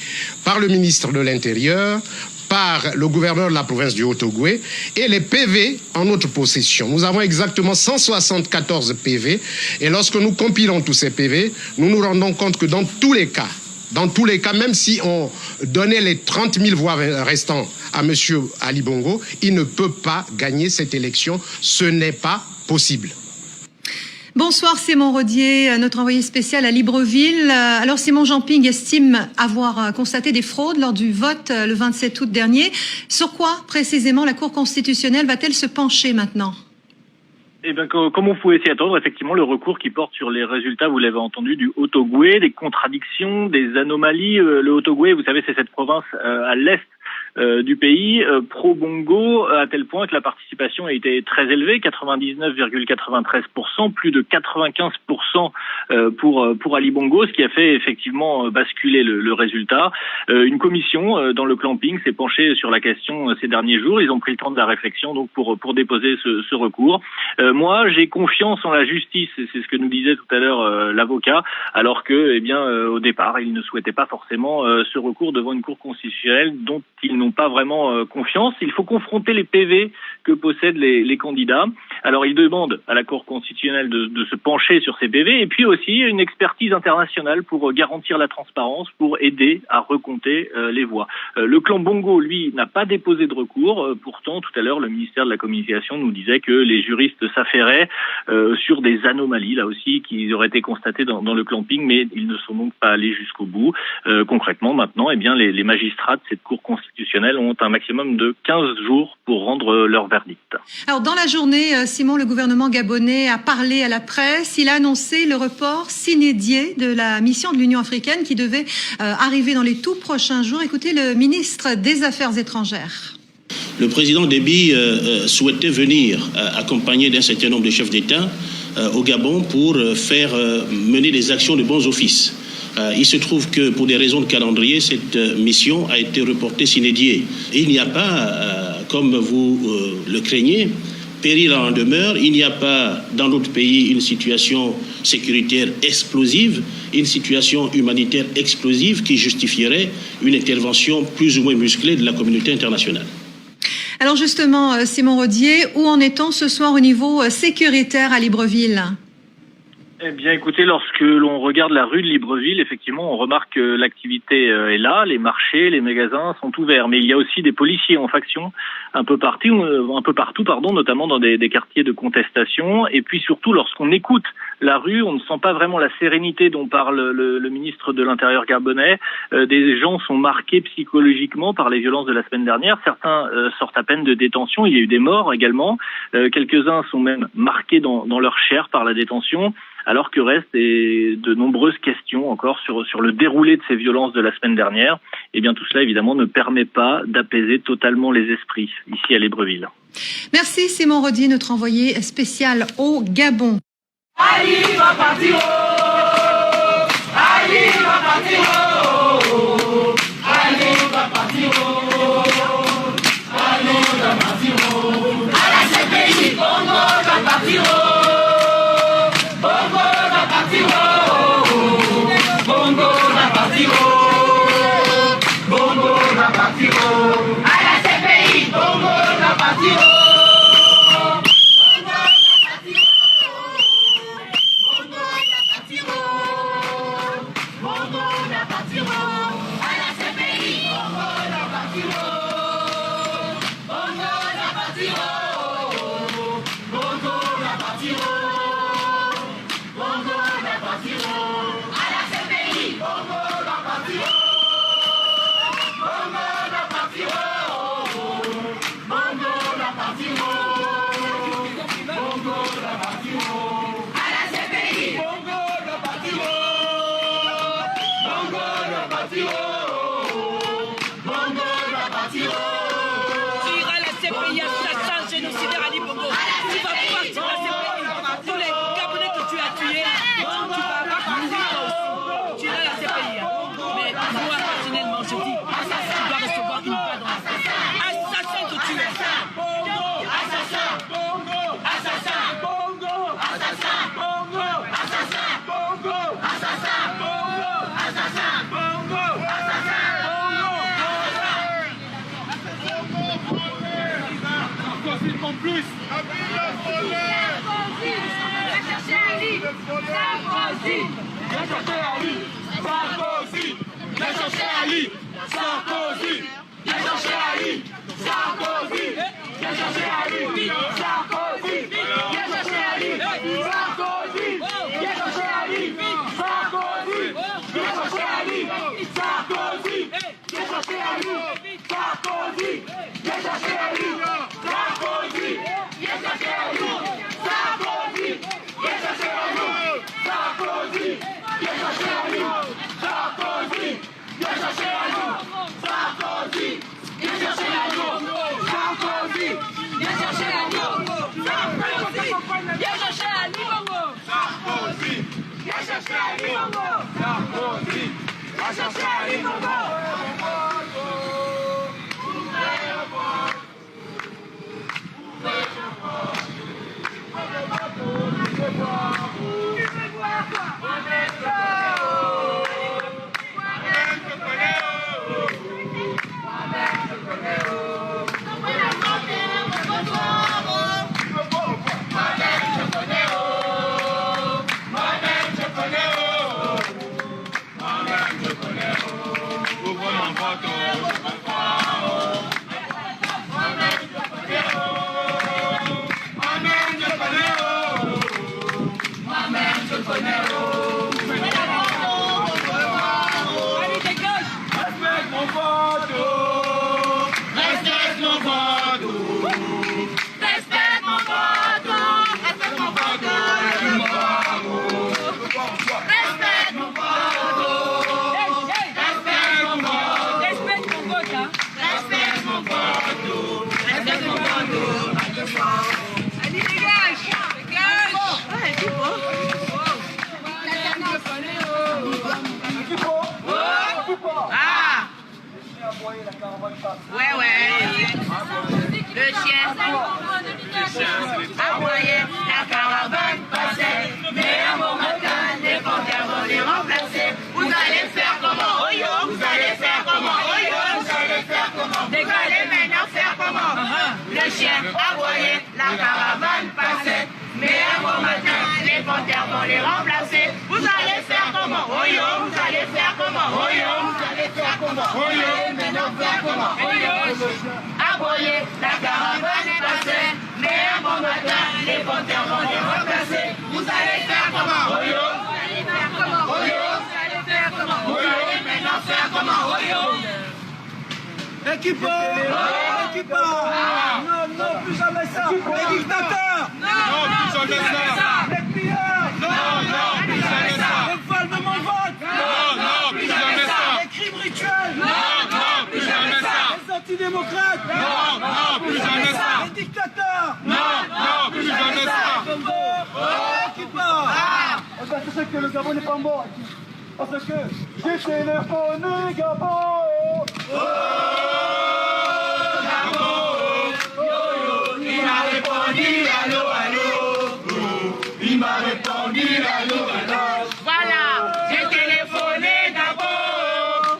Speaker 6: par le ministre de l'Intérieur, par le gouverneur de la province du Haut-Ogooué et les PV en notre possession. Nous avons exactement 174 PV et lorsque nous compilons tous ces PV, nous nous rendons compte que dans tous les cas, même si on donnait les 30 000 voix restants à M. Ali Bongo, il ne peut pas gagner cette élection. Ce n'est pas possible.
Speaker 5: Bonsoir Simon Rodier, notre envoyé spécial à Libreville. Alors Simon, Jean Ping estime avoir constaté des fraudes lors du vote le 27 août dernier. Sur quoi précisément la Cour constitutionnelle va-t-elle se pencher maintenant ?
Speaker 7: Eh bien, comme on pouvait s'y attendre, effectivement, le recours qui porte sur les résultats, vous l'avez entendu, du Haut-Ogooué, des contradictions, des anomalies. Le Haut-Ogooué, vous savez, c'est cette province à l'est du pays, pro-Bongo, à tel point que la participation a été très élevée, 99,93%, plus de 95% pour Ali Bongo, ce qui a fait effectivement basculer le résultat. Une commission dans le clan Ping s'est penchée sur la question ces derniers jours. Ils ont pris le temps de la réflexion donc pour déposer ce recours. Moi, j'ai confiance en la justice, et c'est ce que nous disait tout à l'heure l'avocat, alors que, au départ, il ne souhaitait pas forcément ce recours devant une cour constitutionnelle dont ils n'ont pas vraiment confiance. Il faut confronter les PV que possèdent les candidats. Alors, ils demandent à la Cour constitutionnelle de se pencher sur ces PV et puis aussi une expertise internationale pour garantir la transparence, pour aider à recompter les voix. Le clan Bongo, lui, n'a pas déposé de recours. Pourtant, tout à l'heure, le ministère de la Communication nous disait que les juristes s'affairaient sur des anomalies, là aussi, qui auraient été constatées dans le clan Ping, mais ils ne sont donc pas allés jusqu'au bout. Concrètement, maintenant, les magistrats de cette Cour constitutionnelle constitutionnel ont un maximum de 15 jours pour rendre leur verdict.
Speaker 5: Alors, dans la journée, Simon, le gouvernement gabonais a parlé à la presse. Il a annoncé le report sine die de la mission de l'Union africaine qui devait arriver dans les tout prochains jours. Écoutez le ministre des Affaires étrangères.
Speaker 8: Le président Déby souhaitait venir accompagné d'un certain nombre de chefs d'État au Gabon pour faire mener des actions de bons offices. Il se trouve que pour des raisons de calendrier, cette mission a été reportée sine die. Et il n'y a pas, comme vous le craignez, péril en demeure. Il n'y a pas dans notre pays une situation sécuritaire explosive, une situation humanitaire explosive qui justifierait une intervention plus ou moins musclée de la communauté internationale.
Speaker 5: Alors justement, Simon Rodier, où en est-on ce soir au niveau sécuritaire à Libreville ?
Speaker 7: Eh bien, écoutez, lorsque l'on regarde la rue de Libreville, effectivement, on remarque que l'activité est là, les marchés, les magasins sont ouverts, mais il y a aussi des policiers en faction un peu partout, notamment dans des quartiers de contestation. Et puis surtout, lorsqu'on écoute la rue, on ne sent pas vraiment la sérénité dont parle le ministre de l'Intérieur gabonais. Des gens sont marqués psychologiquement par les violences de la semaine dernière. Certains sortent à peine de détention. Il y a eu des morts également. Quelques-uns sont même marqués dans leur chair par la détention. Alors que restent de nombreuses questions encore sur le déroulé de ces violences de la semaine dernière. Eh bien, tout cela, évidemment, ne permet pas d'apaiser totalement les esprits ici à Libreville.
Speaker 5: Merci Simon Rodier, notre envoyé spécial au Gabon.
Speaker 9: Ali va partir, Ali va partir, Ali va partir, Ali va partir, à la CPI, Bongo va partir. Ouais, ouais. Le chien a envoyé la caravane passer. Mais un bon matin, les panthères vont les remplacer. Vous allez faire comment? Oh yo, vous allez faire comment? Oh yo, vous allez faire comment? Vous allez maintenant faire comment? Le chien a envoyé la caravane passer. Mais un bon matin, les panthères vont les remplacer. Vous allez faire comment? Oh yo, vous allez faire comment? Oh yo, vous allez faire comment? Oh yo, maintenant faire comment? Oh yo, aboyer, la caravane est passée. Mais un bon matin, les panthères vont les remplacer. Vous allez faire comment? Oh yo, vous allez faire comment? Oh yo, vous allez faire comment? Vous allez maintenant faire comment? Oh yo.
Speaker 10: Équipons! Équipons! Non, non, plus jamais ça! Les dictateurs!
Speaker 9: Non,
Speaker 10: plus jamais ça! Les pillards!
Speaker 9: Non, plus jamais ça!
Speaker 10: Les vols de mon vote!
Speaker 9: Non, plus jamais ça!
Speaker 10: Les crimes rituels!
Speaker 9: Non, plus jamais ça!
Speaker 10: Les antidémocrates!
Speaker 9: Non, plus jamais ça!
Speaker 10: Les dictateurs!
Speaker 9: Non, plus jamais ça!
Speaker 10: Équipons! Eh bien, je sais que le Gabon n'est pas mort. Parce que j'ai téléphoné Gabon!
Speaker 9: Il m'a répondu allô, allô. Il m'a répondu allô, allô. Voilà, j'ai téléphoné d'abord.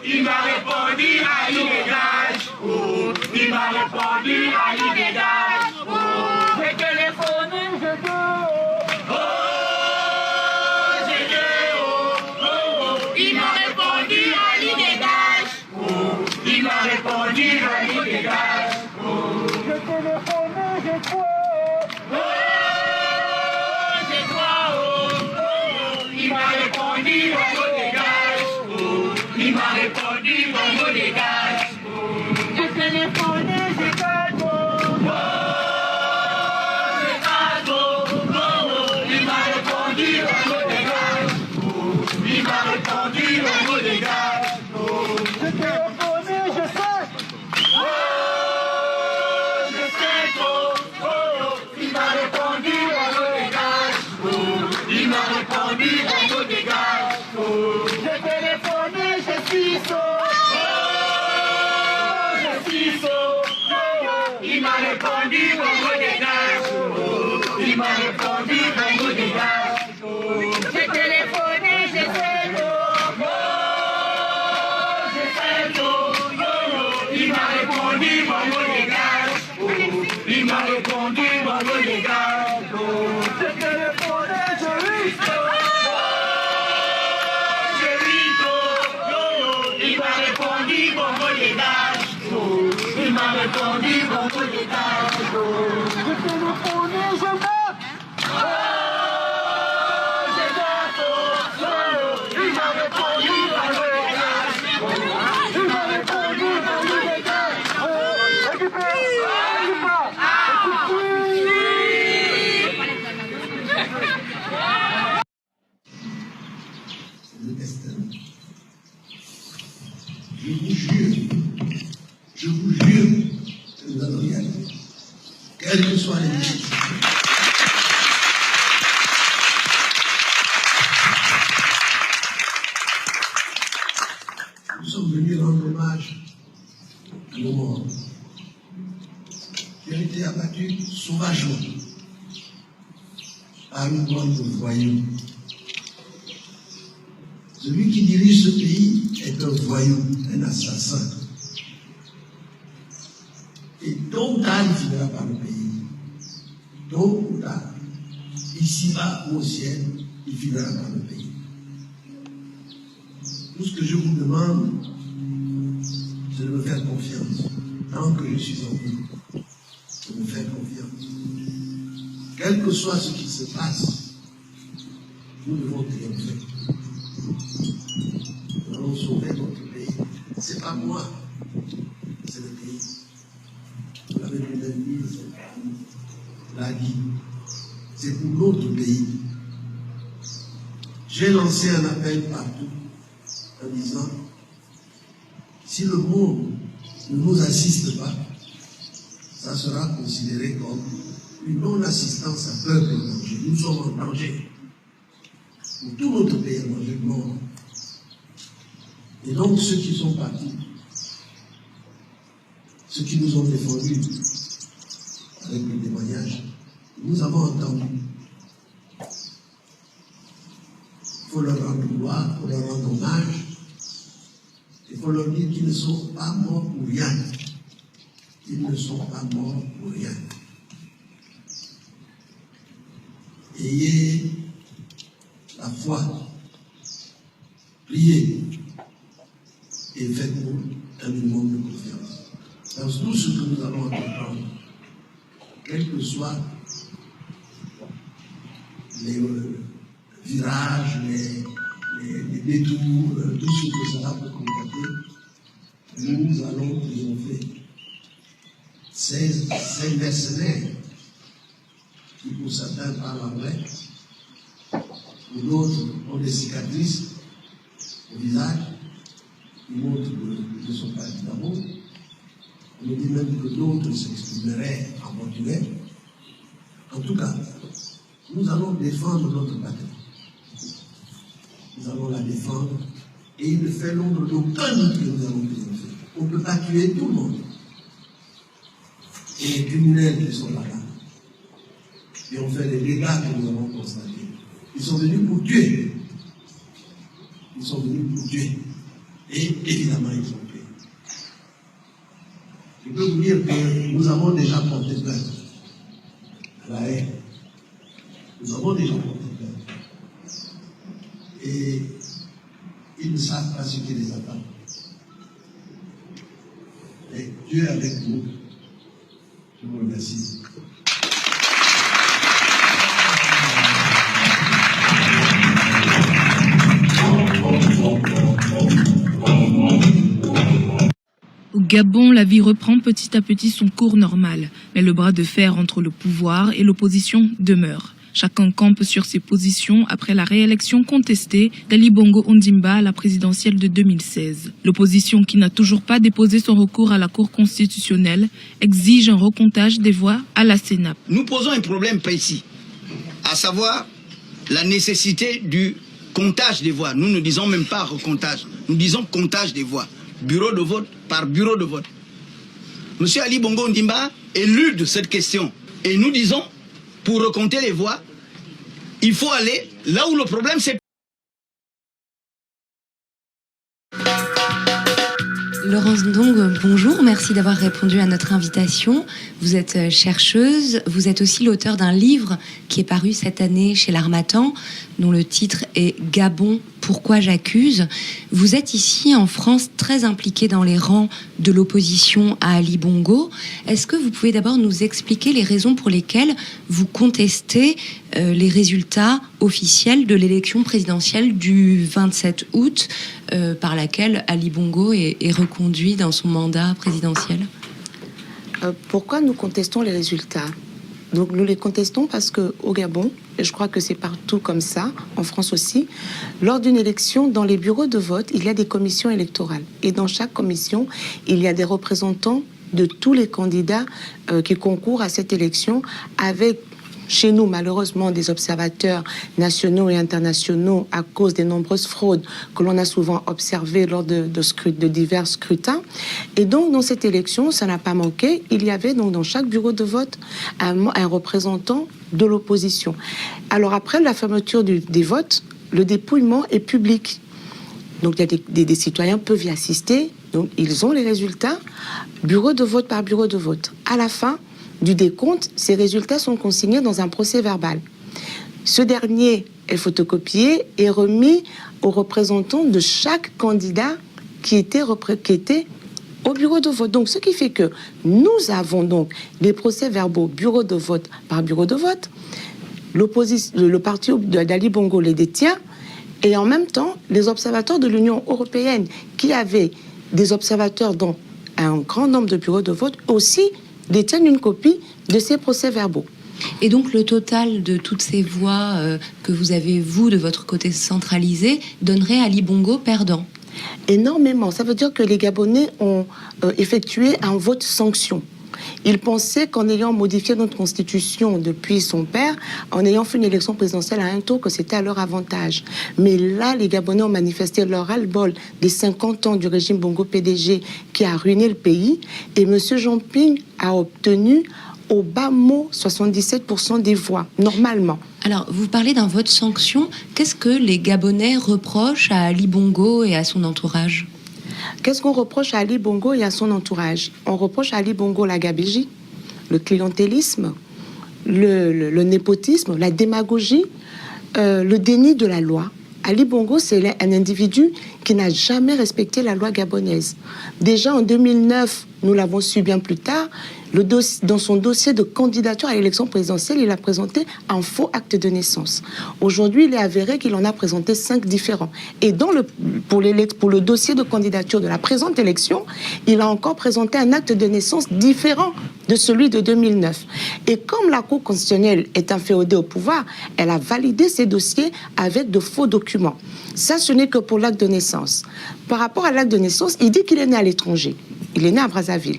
Speaker 9: Il m'a répondu à l'illégage. Il m'a répondu à l'illégage. J'ai téléphoné, j'ai deux. Il m'a répondu à l'illégage. Il m'a répondu à l'illégage.
Speaker 10: J'ai téléphoné, j'ai quoi?
Speaker 9: J'ai toi, il m'a répondu à l'illégage. Il m'a répondu à l'illégage.
Speaker 10: J'ai téléphoné, j'ai quatre.
Speaker 9: Il m'a répondu à l'illégage. Il m'a répondu à l'illégage.
Speaker 10: J'ai téléphoné, je sais.
Speaker 9: Je sais trop. Il m'a répondu à l'illégage. Il m'a répondu à l'illégage.
Speaker 10: J'ai téléphoné, je suis saut.
Speaker 9: Je suis saut. Il m'a répondu à l'illégage. Il m'a répondu à l'illégage. J'ai téléphoné, je sais trop. Je sais trop. Il m'a répondu à l'illégage. Il m'a répondu à l'illégage.
Speaker 10: J'ai téléphoné, je ris.
Speaker 9: Il m'a répondu bon dégage. Il m'a répondu bon dégage.
Speaker 10: J'ai téléphoné, je meurs.
Speaker 9: Il m'a répondu bon dégage.
Speaker 10: Il m'a répondu, bon dégage.
Speaker 11: Le destin. Je vous jure que nous allons y aller, quelles que soient les difficultés. Nous sommes venus rendre hommage à nos morts qui ont été abattus sauvagement par une bande de voyous. Celui qui dirige ce pays est un voyou, un assassin. Et tôt ou tard, il finira par le payer. Tôt ou tard, ici-bas ou au ciel, il finira par le payer. Tout ce que je vous demande, c'est de me faire confiance. Tant que je suis en vie, de me faire confiance. Quel que soit ce qui se passe, nous devons triompher. Nous allons sauver notre pays. Ce n'est pas moi, c'est le pays. Vous l'avez bien dit, l'a dit. C'est pour notre pays. J'ai lancé un appel partout en disant, si le monde ne nous assiste pas, ça sera considéré comme une non-assistance à peuple en danger. Nous sommes en danger. Pour tout notre pays en danger de mort. Et donc, ceux qui sont partis, ceux qui nous ont défendus avec le témoignage, nous avons entendu. Il faut leur rendre gloire, il faut leur rendre hommage. Il faut leur dire qu'ils ne sont pas morts pour rien. Ils ne sont pas morts pour rien. Ayez la foi, priez et faites-nous un minimum de confiance. Dans tout ce que nous allons entreprendre, quels que soient les virages, les détours, tout ce que cela peut comporter, nous allons triompher. Ces mercenaires qui pour certains parlent anglais, pour d'autres ont des cicatrices au visage, qui montrent qu'ils ne sont pas d'amour. On nous dit même que d'autres s'exprimeraient en portugais. En tout cas, nous allons défendre notre patrie. Nous allons la défendre et il ne fait l'ombre d'aucun doute que nous allons triompher. On ne peut pas tuer tout le monde. Et les criminels qui sont là-bas, et ont fait les dégâts que nous avons constatés. Ils sont venus pour tuer. Ils sont venus pour tuer. Et évidemment, ils ont tué. Je peux vous dire que nous avons déjà porté plainte à la haie. Nous avons déjà porté plainte. Et ils ne savent pas ce qui les attend. Et Dieu est avec nous. Je vous remercie.
Speaker 12: Au Gabon, la vie reprend petit à petit son cours normal, mais le bras de fer entre le pouvoir et l'opposition demeure. Chacun campe sur ses positions après la réélection contestée d'Ali Bongo Ondimba à la présidentielle de 2016. L'opposition, qui n'a toujours pas déposé son recours à la Cour constitutionnelle, exige un recomptage des voix à la Sénat.
Speaker 13: Nous posons un problème précis, à savoir la nécessité du comptage des voix. Nous ne disons même pas recomptage, nous disons comptage des voix, bureau de vote par bureau de vote. Monsieur Ali Bongo Ondimba élude cette question et nous disons, pour recompter les voix, il faut aller là où le problème c'est.
Speaker 1: Laurence Ndong, bonjour, merci d'avoir répondu à notre invitation. Vous êtes chercheuse, vous êtes aussi l'auteur d'un livre qui est paru cette année chez l'Harmattan, dont le titre est Gabon, pourquoi j'accuse. Vous êtes ici en France très impliquée dans les rangs de l'opposition à Ali Bongo. Est-ce que vous pouvez d'abord nous expliquer les raisons pour lesquelles vous contestez les résultats officiels de l'élection présidentielle du 27 août, par laquelle Ali Bongo est reconduit dans son mandat présidentiel?
Speaker 2: Pourquoi nous contestons les résultats? Donc nous les contestons parce qu'au Gabon, et je crois que c'est partout comme ça, en France aussi, lors d'une élection, dans les bureaux de vote, il y a des commissions électorales. Et dans chaque commission, il y a des représentants de tous les candidats qui concourent à cette élection, avec chez nous, malheureusement, des observateurs nationaux et internationaux à cause des nombreuses fraudes que l'on a souvent observées lors de divers scrutins. Et donc, dans cette élection, ça n'a pas manqué. Il y avait donc dans chaque bureau de vote un représentant de l'opposition. Alors après la fermeture des votes, le dépouillement est public. Donc, il y a des citoyens peuvent y assister. Donc, ils ont les résultats, bureau de vote par bureau de vote. À la fin du décompte, ces résultats sont consignés dans un procès-verbal. Ce dernier est photocopié et remis aux représentants de chaque candidat qui était au bureau de vote. Donc, ce qui fait que nous avons donc les procès-verbaux bureau de vote par bureau de vote. Le parti d'Ali Bongo les détient et en même temps, les observateurs de l'Union européenne qui avaient des observateurs dans un grand nombre de bureaux de vote aussi détiennent une copie de ces procès-verbaux.
Speaker 1: Et donc le total de toutes ces voix que vous avez, vous, de votre côté centralisé, donnerait Ali Bongo perdant?
Speaker 2: Énormément. Ça veut dire que les Gabonais ont effectué un vote sanction. Il pensait qu'en ayant modifié notre constitution depuis son père, en ayant fait une élection présidentielle à un tour, que c'était à leur avantage. Mais là, les Gabonais ont manifesté leur ras-le-bol des 50 ans du régime Bongo PDG qui a ruiné le pays. Et M. Jean-Ping a obtenu au bas mot 77% des voix, normalement.
Speaker 1: Alors, vous parlez d'un vote sanction. Qu'est-ce que les Gabonais reprochent à Ali Bongo et à son entourage ?
Speaker 2: Qu'est-ce qu'on reproche à Ali Bongo et à son entourage? On reproche à Ali Bongo la gabegie, le clientélisme, le népotisme, la démagogie, le déni de la loi. Ali Bongo, c'est un individu qui n'a jamais respecté la loi gabonaise. Déjà en 2009, nous l'avons su bien plus tard, dans son dossier de candidature à l'élection présidentielle, il a présenté un faux acte de naissance. Aujourd'hui, il est avéré qu'il en a présenté 5 différents. Et pour le dossier de candidature de la présente élection, il a encore présenté un acte de naissance différent de celui de 2009. Et comme la Cour constitutionnelle est inféodée au pouvoir, elle a validé ces dossiers avec de faux documents. Ça, ce n'est que pour l'acte de naissance. Par rapport à l'acte de naissance, il dit qu'il est né à l'étranger. Il est né à Brazzaville.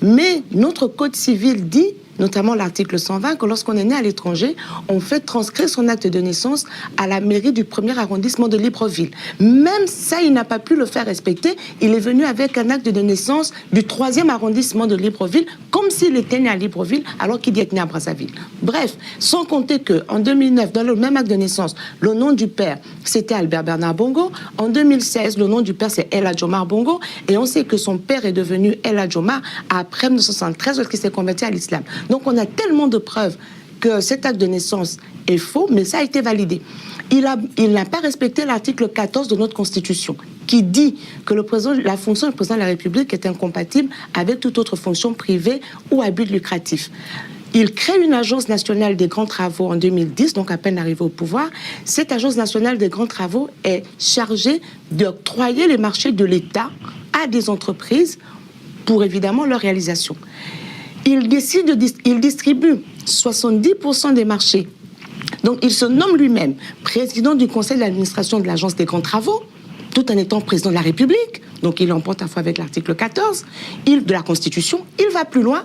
Speaker 2: Mais notre code civil dit, notamment l'article 120, que lorsqu'on est né à l'étranger, on fait transcrire son acte de naissance à la mairie du 1er arrondissement de Libreville. Même ça, il n'a pas pu le faire respecter. Il est venu avec un acte de naissance du 3e arrondissement de Libreville, comme s'il était né à Libreville, alors qu'il est né à Brazzaville. Bref, sans compter qu'en 2009, dans le même acte de naissance, le nom du père, c'était Albert Bernard Bongo. En 2016, le nom du père, c'est El Hadj Omar Bongo. Et on sait que son père est devenu El Hadj Omar après 1973, lorsqu'il s'est converti à l'islam. Donc on a tellement de preuves que cet acte de naissance est faux, mais ça a été validé. Il n'a pas respecté l'article 14 de notre Constitution, qui dit que la fonction du président de la République est incompatible avec toute autre fonction privée ou à but lucratif. Il crée une agence nationale des grands travaux en 2010, donc à peine arrivé au pouvoir. Cette agence nationale des grands travaux est chargée d'octroyer les marchés de l'État à des entreprises pour évidemment leur réalisation. Il distribue 70% des marchés. Donc, il se nomme lui-même président du conseil d'administration de l'Agence des grands travaux, tout en étant président de la République. Donc, il emporte à fois avec l'article 14 de la Constitution. Il va plus loin.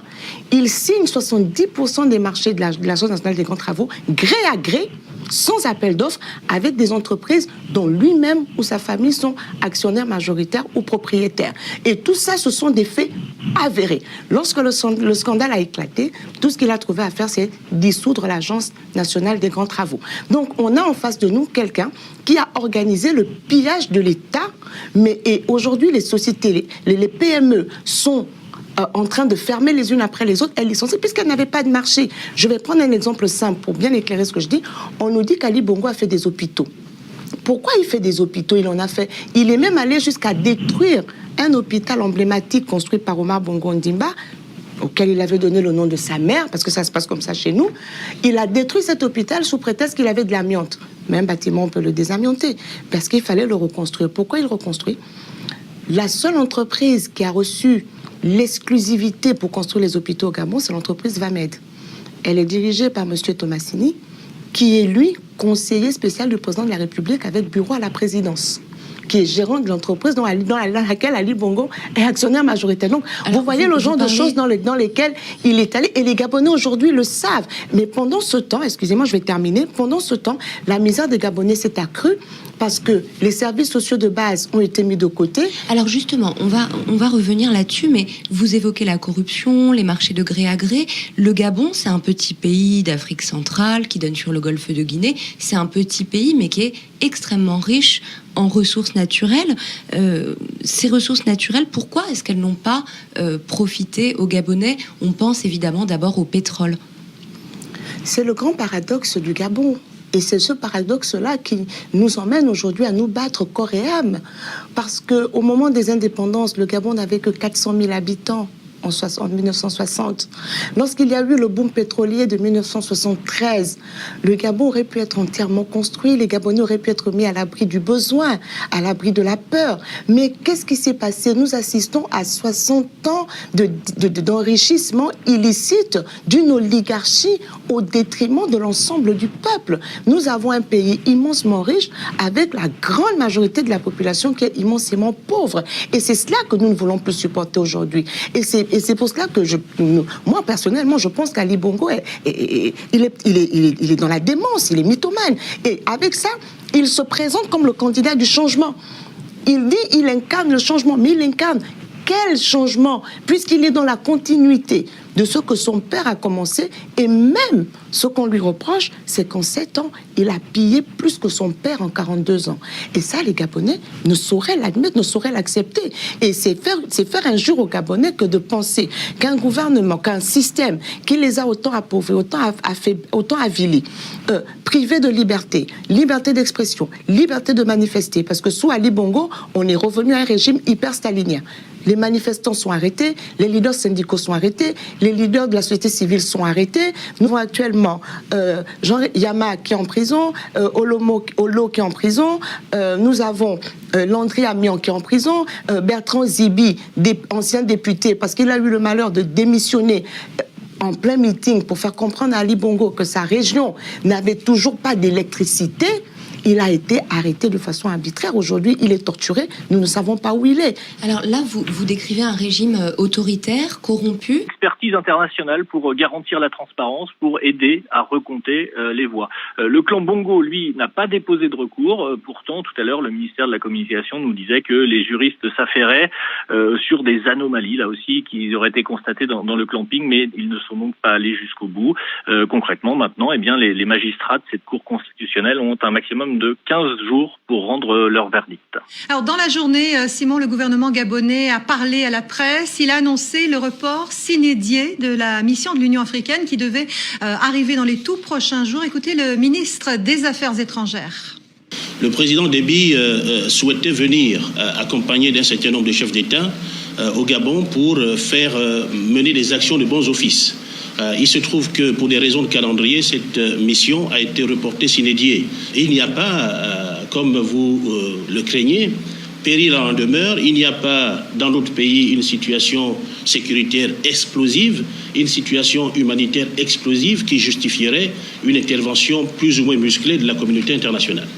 Speaker 2: Il signe 70% des marchés de l'Agence nationale des grands travaux, gré à gré, sans appel d'offres, avec des entreprises dont lui-même ou sa famille sont actionnaires majoritaires ou propriétaires. Et tout ça, ce sont des faits avérés. Lorsque le scandale a éclaté, tout ce qu'il a trouvé à faire, c'est dissoudre l'Agence nationale des grands travaux. Donc, on a en face de nous quelqu'un qui a organisé le pillage de l'État, et aujourd'hui, les sociétés, les PME sont en train de fermer les unes après les autres, elles licencient, puisqu'elles n'avaient pas de marché. Je vais prendre un exemple simple pour bien éclairer ce que je dis. On nous dit qu'Ali Bongo a fait des hôpitaux. Pourquoi il fait des hôpitaux? Il en a fait. Il est même allé jusqu'à détruire un hôpital emblématique construit par Omar Bongo Ondimba, auquel il avait donné le nom de sa mère, parce que ça se passe comme ça chez nous. Il a détruit cet hôpital sous prétexte qu'il avait de l'amiante. Même bâtiment, on peut le désamianter, parce qu'il fallait le reconstruire. Pourquoi il reconstruit? La seule entreprise qui a reçu l'exclusivité pour construire les hôpitaux au Gabon, c'est l'entreprise Vamed. Elle est dirigée par M. Tomassini, qui est, lui, conseiller spécial du président de la République avec bureau à la présidence, qui est gérant de l'entreprise dans laquelle Ali Bongo est actionnaire majoritaire. Donc, vous voyez le genre de choses dans lesquelles il est allé, et les Gabonais aujourd'hui le savent. Mais pendant ce temps, excusez-moi, je vais terminer, pendant ce temps, la misère des Gabonais s'est accrue, parce que les services sociaux de base ont été mis de côté.
Speaker 1: Alors justement, on va revenir là-dessus, mais vous évoquez la corruption, les marchés de gré à gré. Le Gabon, c'est un petit pays d'Afrique centrale qui donne sur le golfe de Guinée. C'est un petit pays, mais qui est extrêmement riche en ressources naturelles. Ces ressources naturelles, pourquoi est-ce qu'elles n'ont pas profité aux Gabonais? On pense évidemment d'abord au pétrole.
Speaker 2: C'est le grand paradoxe du Gabon. Et c'est ce paradoxe-là qui nous emmène aujourd'hui à nous battre corps et âme. Parce qu'au moment des indépendances, le Gabon n'avait que 400 000 habitants en 1960. Lorsqu'il y a eu le boom pétrolier de 1973, le Gabon aurait pu être entièrement construit, les Gabonais auraient pu être mis à l'abri du besoin, à l'abri de la peur. Mais qu'est-ce qui s'est passé? Nous assistons à 60 ans d'enrichissement illicite d'une oligarchie au détriment de l'ensemble du peuple. Nous avons un pays immensement riche avec la grande majorité de la population qui est immensément pauvre. Et c'est cela que nous ne voulons plus supporter aujourd'hui. Et c'est Et c'est pour cela que moi, personnellement, je pense qu'Ali Bongo, il est dans la démence, il est mythomane. Et avec ça, il se présente comme le candidat du changement. Il dit il incarne le changement, mais il incarne quel changement? Puisqu'il est dans la continuité de ce que son père a commencé, et même ce qu'on lui reproche, c'est qu'en 7 ans, il a pillé plus que son père en 42 ans. Et ça, les Gabonais ne sauraient l'admettre, ne sauraient l'accepter. Et c'est faire injure aux Gabonais que de penser qu'un gouvernement, qu'un système qui les a autant appauvris, autant avilis, privés de liberté, liberté d'expression, liberté de manifester, parce que sous Ali Bongo, on est revenu à un régime hyper stalinien. Les manifestants sont arrêtés, les leaders syndicaux sont arrêtés, les leaders de la société civile sont arrêtés. Nous avons actuellement Jean Yama qui est en prison, Olo qui est en prison, nous avons Landry Amian qui est en prison, Bertrand Zibi, ancien député, parce qu'il a eu le malheur de démissionner en plein meeting pour faire comprendre à Ali Bongo que sa région n'avait toujours pas d'électricité. Il a été arrêté de façon arbitraire. Aujourd'hui, il est torturé. Nous ne savons pas où il est.
Speaker 1: Alors là, vous décrivez un régime autoritaire, corrompu.
Speaker 7: Expertise internationale pour garantir la transparence, pour aider à recompter les voix. Le clan Bongo, lui, n'a pas déposé de recours. Pourtant, tout à l'heure, le ministère de la Communication nous disait que les juristes s'affairaient sur des anomalies, là aussi, qui auraient été constatées dans le clamping, mais ils ne sont donc pas allés jusqu'au bout. Concrètement, maintenant, eh bien, les magistrats de cette Cour constitutionnelle ont un maximum de 15 jours pour rendre leur verdict.
Speaker 5: Alors, dans la journée, Simon, le gouvernement gabonais a parlé à la presse. Il a annoncé le report sine die de la mission de l'Union africaine qui devait arriver dans les tout prochains jours. Écoutez le ministre des Affaires étrangères.
Speaker 8: Le président Déby souhaitait venir accompagné d'un certain nombre de chefs d'État au Gabon pour faire mener des actions de bons offices. Il se trouve que pour des raisons de calendrier, cette mission a été reportée sine die. Il n'y a pas, comme vous le craignez, péril en demeure. Il n'y a pas dans notre pays une situation sécuritaire explosive, une situation humanitaire explosive qui justifierait une intervention plus ou moins musclée de la communauté internationale.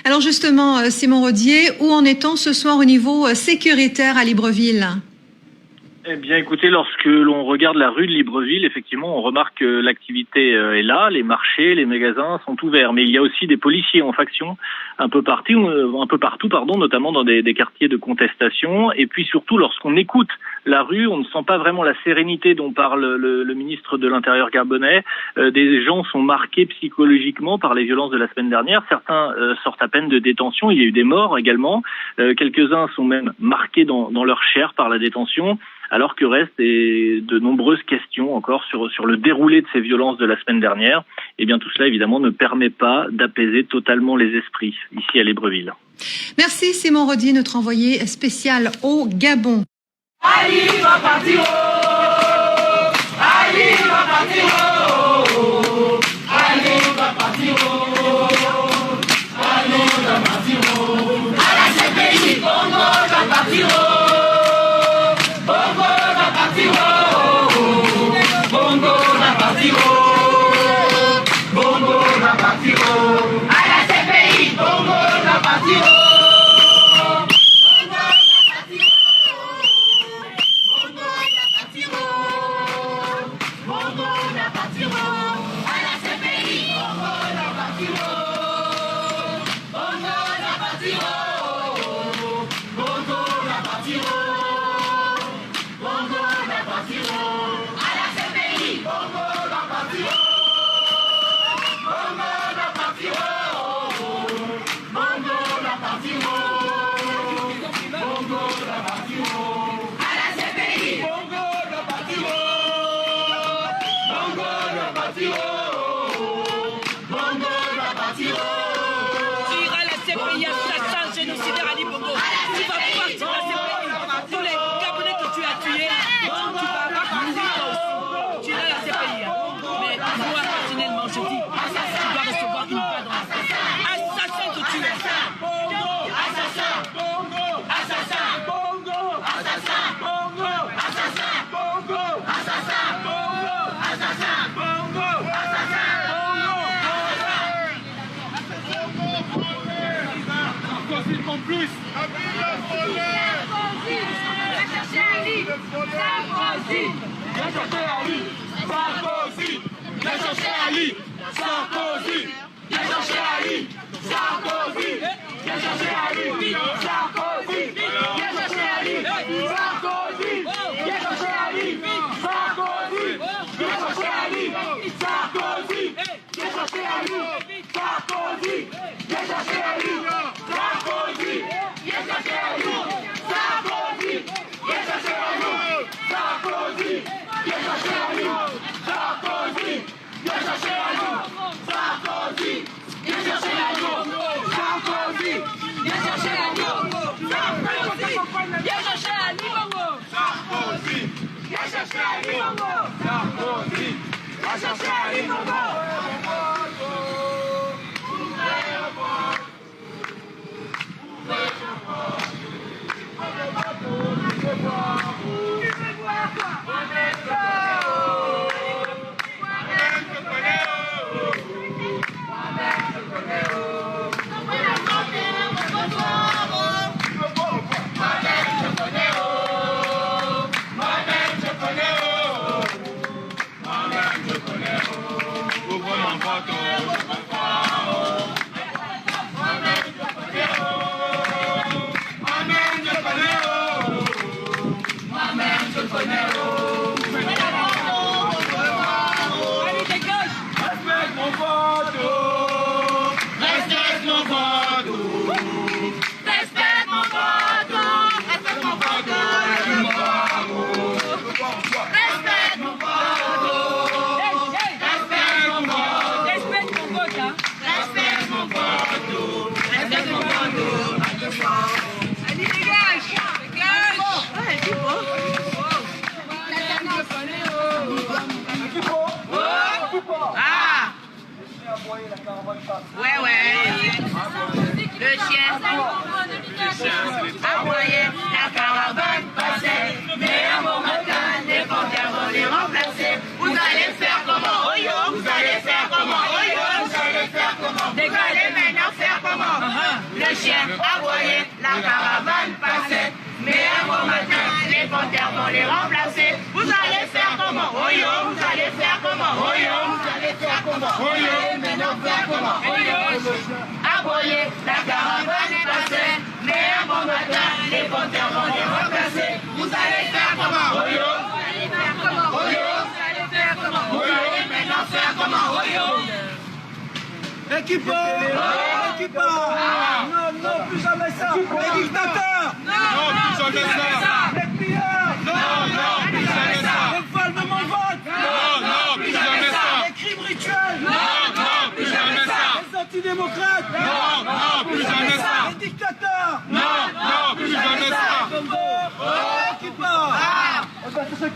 Speaker 5: Alors justement, Simon Rodier, où en est-on ce soir au niveau sécuritaire à Libreville ?
Speaker 7: Eh bien, écoutez, lorsque l'on regarde la rue de Libreville, effectivement, on remarque que l'activité est là, les marchés, les magasins sont ouverts, mais il y a aussi des policiers en faction un peu partout, notamment dans des quartiers de contestation. Et puis surtout, lorsqu'on écoute la rue, on ne sent pas vraiment la sérénité dont parle le ministre de l'Intérieur gabonais. Des gens sont marqués psychologiquement par les violences de la semaine dernière. Certains sortent à peine de détention. Il y a eu des morts également. Quelques-uns sont même marqués dans leur chair par la détention. Alors que restent de nombreuses questions encore sur le déroulé de ces violences de la semaine dernière. Eh bien, tout cela, évidemment, ne permet pas d'apaiser totalement les esprits ici à Libreville.
Speaker 5: Merci Simon Rodier, notre envoyé spécial au Gabon.
Speaker 9: Ali va partir, Ali va partir, Ali va partir, Ali va partir, à la CPI, Bongo va partir.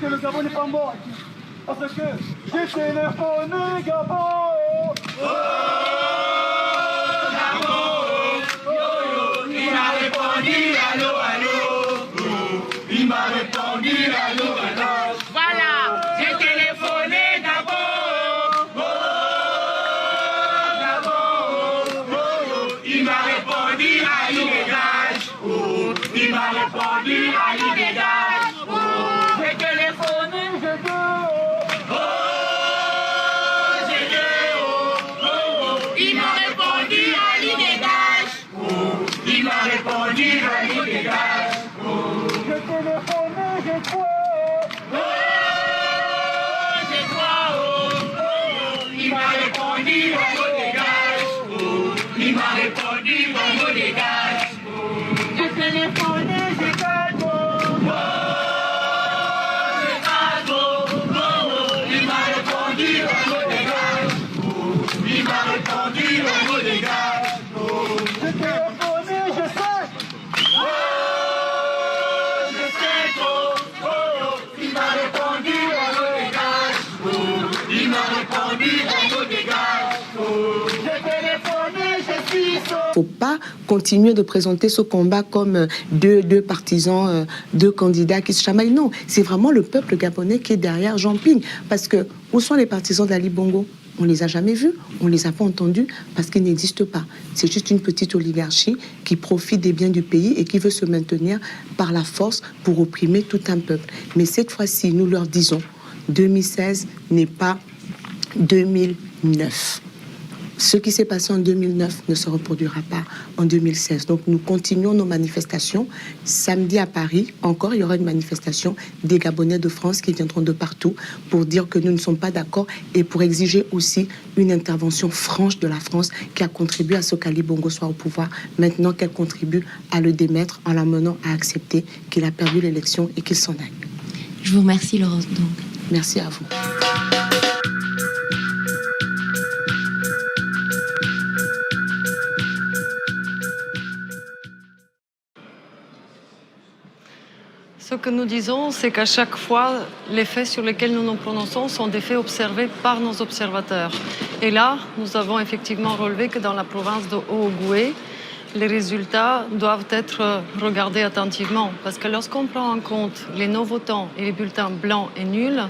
Speaker 10: Que le Gabon n'est pas mort parce que j'ai téléphoné Gabon.
Speaker 9: Il m'a répondu allô allô. Il m'a répondu allô allô. Voilà, j'ai téléphoné Gabon. Gabon. Il m'a répondu à l'idégage. Il m'a répondu à l'idégage.
Speaker 2: Faut pas continuer de présenter ce combat comme deux partisans, deux candidats qui se chamaillent. Non, c'est vraiment le peuple gabonais qui est derrière Jean Ping. Parce que où sont les partisans d'Ali Bongo? on ne les a jamais vus, on ne les a pas entendus parce qu'ils n'existent pas. C'est juste une petite oligarchie qui profite des biens du pays et qui veut se maintenir par la force pour opprimer tout un peuple. Mais cette fois-ci, nous leur disons, 2016 n'est pas 2009. Ce qui s'est passé en 2009 ne se reproduira pas en 2016. Donc nous continuons nos manifestations. Samedi à Paris, encore, il y aura une manifestation des Gabonais de France qui viendront de partout pour dire que nous ne sommes pas d'accord et pour exiger aussi une intervention franche de la France qui a contribué à ce qu'Ali Bongo soit au pouvoir. Maintenant qu'elle contribue à le démettre en l'amenant à accepter qu'il a perdu l'élection et qu'il s'en aille.
Speaker 1: Je vous remercie, Laurence Dong.
Speaker 2: Merci à vous.
Speaker 3: Ce que nous disons, c'est qu'à chaque fois, les faits sur lesquels nous nous prononçons sont des faits observés par nos observateurs. Et là, nous avons effectivement relevé que dans la province de Haut-Ogooué, les résultats doivent être regardés attentivement. Parce que lorsqu'on prend en compte les non-votants et les bulletins blancs et nuls,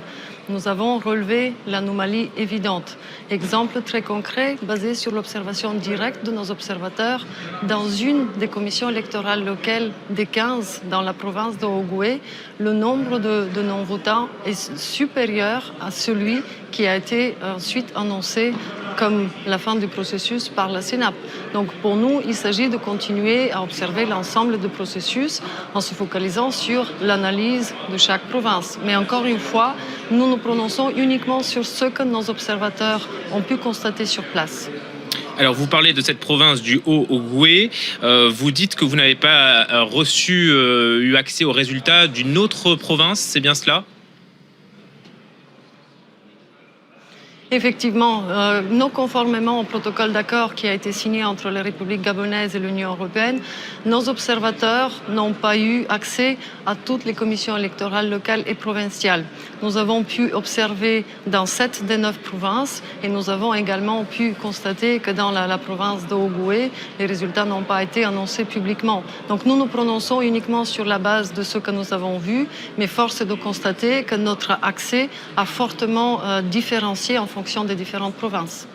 Speaker 3: nous avons relevé l'anomalie évidente. Exemple très concret, basé sur l'observation directe de nos observateurs, dans une des commissions électorales locales des 15 dans la province de Haut-Ogooué, le nombre de non-votants est supérieur à celui qui a été ensuite annoncé comme la fin du processus par la CENAP. Donc pour nous, il s'agit de continuer à observer l'ensemble du processus en se focalisant sur l'analyse de chaque province. Mais encore une fois, nous nous prononçons uniquement sur ce que nos observateurs ont pu constater sur place.
Speaker 4: Alors, vous parlez de cette province du Haut-Ogooué. Vous dites que vous n'avez pas eu accès aux résultats d'une autre province, c'est bien cela ?
Speaker 3: Effectivement, non conformément au protocole d'accord qui a été signé entre la République gabonaise et l'Union européenne, nos observateurs n'ont pas eu accès à toutes les commissions électorales locales et provinciales. Nous avons pu observer dans 7 des 9 provinces et nous avons également pu constater que dans la province de Haut-Ogooué, les résultats n'ont pas été annoncés publiquement. Donc nous nous prononçons uniquement sur la base de ce que nous avons vu, mais force est de constater que notre accès a fortement différencié en fonction des différentes provinces.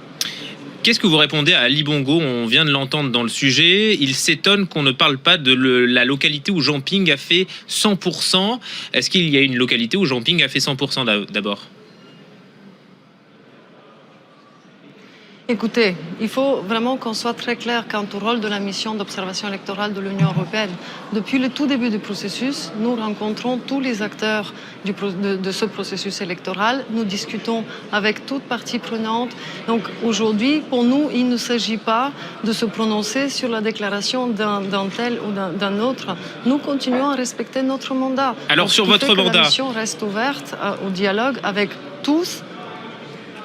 Speaker 4: Qu'est-ce que vous répondez à Ali Bongo? On vient de l'entendre dans le sujet. Il s'étonne qu'on ne parle pas de la localité où Jean Ping a fait 100%. Est-ce qu'il y a une localité où Jean Ping a fait 100% d'abord?
Speaker 3: Écoutez, il faut vraiment qu'on soit très clair quant au rôle de la mission d'observation électorale de l'Union européenne. Depuis le tout début du processus, nous rencontrons tous les acteurs de ce processus électoral. Nous discutons avec toute partie prenante. Donc aujourd'hui, pour nous, il ne s'agit pas de se prononcer sur la déclaration d'un tel ou d'un autre. Nous continuons à respecter notre mandat.
Speaker 4: Alors sur votre mandat,
Speaker 3: la mission reste ouverte au dialogue avec tous.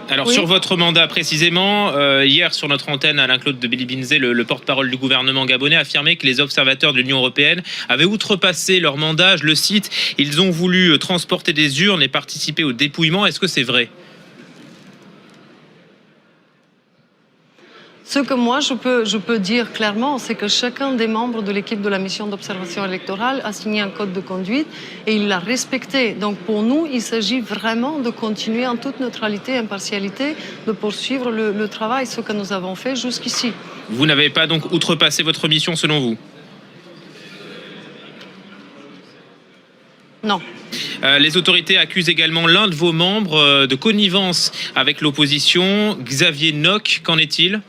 Speaker 4: Alors, oui. Sur votre mandat précisément, hier sur notre antenne, Alain-Claude de Bilibinze, le porte-parole du gouvernement gabonais, a affirmé que les observateurs de l'Union européenne avaient outrepassé leur mandat. Je le cite, ils ont voulu transporter des urnes et participer au dépouillement. Est-ce que c'est vrai ?
Speaker 3: Ce que moi, je peux dire clairement, c'est que chacun des membres de l'équipe de la mission d'observation électorale a signé un code de conduite et il l'a respecté. Donc pour nous, il s'agit vraiment de continuer en toute neutralité et impartialité, de poursuivre le travail, ce que nous avons fait jusqu'ici.
Speaker 4: Vous n'avez pas donc outrepassé votre mission selon vous ?
Speaker 3: Non.
Speaker 4: Les autorités accusent également l'un de vos membres de connivence avec l'opposition, Xavier Nock. Qu'en est-il ?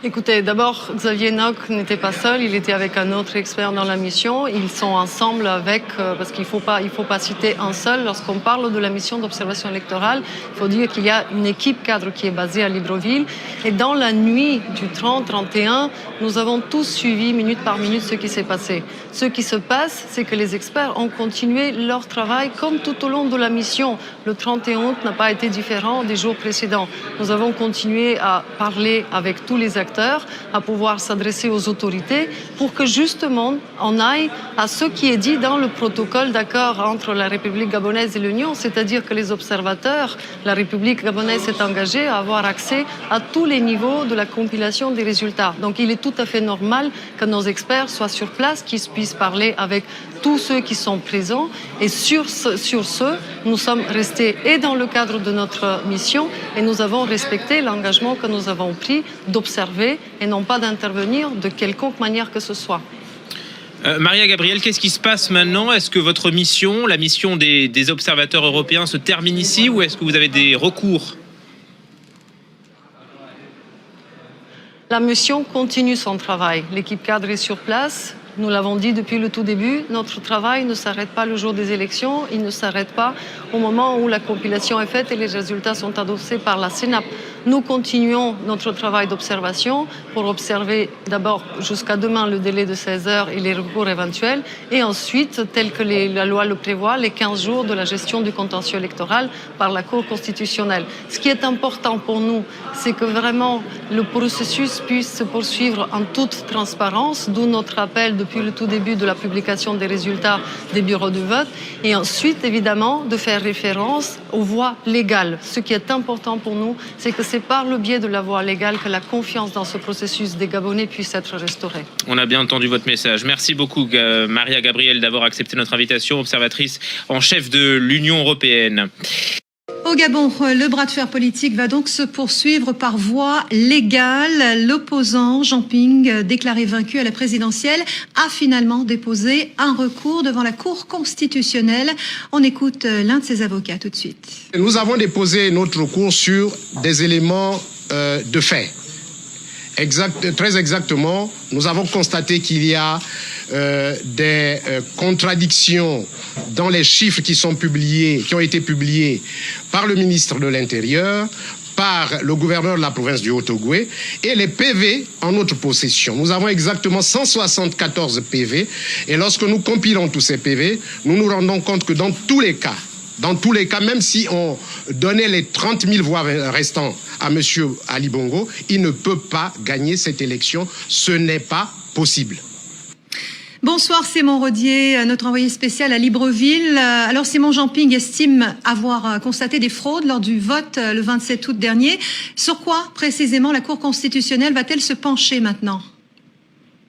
Speaker 3: Écoutez, d'abord, Xavier Nock n'était pas seul, il était avec un autre expert dans la mission. Ils sont ensemble avec, parce qu'il faut pas citer un seul. Lorsqu'on parle de la mission d'observation électorale, il faut dire qu'il y a une équipe cadre qui est basée à Libreville. Et dans la nuit du 30-31, nous avons tous suivi minute par minute ce qui s'est passé. Ce qui se passe, c'est que les experts ont continué leur travail comme tout au long de la mission. Le 31 août n'a pas été différent des jours précédents. Nous avons continué à parler avec tous les acteurs, à pouvoir s'adresser aux autorités pour que justement on aille à ce qui est dit dans le protocole d'accord entre la République gabonaise et l'Union, c'est-à-dire que les observateurs, la République gabonaise s'est engagée à avoir accès à tous les niveaux de la compilation des résultats. Donc il est tout à fait normal que nos experts soient sur place, qu'ils puissent parler avec tous ceux qui sont présents. Et sur ce, nous sommes restés et dans le cadre de notre mission et nous avons respecté l'engagement que nous avons pris d'observer et non pas d'intervenir de quelconque manière que ce soit.
Speaker 4: Maria Gabriel, qu'est-ce qui se passe maintenant? Est-ce que votre mission, la mission des observateurs européens se termine ici ou est-ce que vous avez des recours?
Speaker 3: La mission continue son travail. L'équipe cadre est sur place. Nous l'avons dit depuis le tout début, notre travail ne s'arrête pas le jour des élections, il ne s'arrête pas au moment où la compilation est faite et les résultats sont adossés par la CENAP. Nous continuons notre travail d'observation pour observer d'abord jusqu'à demain le délai de 16 heures et les recours éventuels et ensuite, tel que la loi le prévoit, les 15 jours de la gestion du contentieux électoral par la Cour constitutionnelle. Ce qui est important pour nous, c'est que vraiment le processus puisse se poursuivre en toute transparence, d'où notre appel depuis le tout début de la publication des résultats des bureaux de vote et ensuite, évidemment, de faire référence aux voies légales. Ce qui est important pour nous, c'est que c'est par le biais de la voie légale que la confiance dans ce processus des Gabonais puisse être restaurée.
Speaker 4: On a bien entendu votre message. Merci beaucoup, Maria Gabriel, d'avoir accepté notre invitation, observatrice en chef de l'Union européenne.
Speaker 5: Au Gabon, le bras de fer politique va donc se poursuivre par voie légale. L'opposant Jean Ping, déclaré vaincu à la présidentielle, a finalement déposé un recours devant la Cour constitutionnelle. On écoute l'un de ses avocats tout de suite.
Speaker 6: Nous avons déposé notre recours sur des éléments de fait. Très exactement, nous avons constaté qu'il y a des contradictions dans les chiffres qui ont été publiés par le ministre de l'Intérieur, par le gouverneur de la province du Haut-Ogooué et les PV en notre possession. Nous avons exactement 174 PV et lorsque nous compilons tous ces PV, nous nous rendons compte que dans tous les cas, même si on donnait les 30 000 voix restants à M. Ali Bongo, il ne peut pas gagner cette élection. Ce n'est pas possible.
Speaker 5: Bonsoir Simon Rodier, notre envoyé spécial à Libreville. Alors Simon, Jean Ping estime avoir constaté des fraudes lors du vote le 27 août dernier. Sur quoi précisément la Cour constitutionnelle va-t-elle se pencher maintenant ?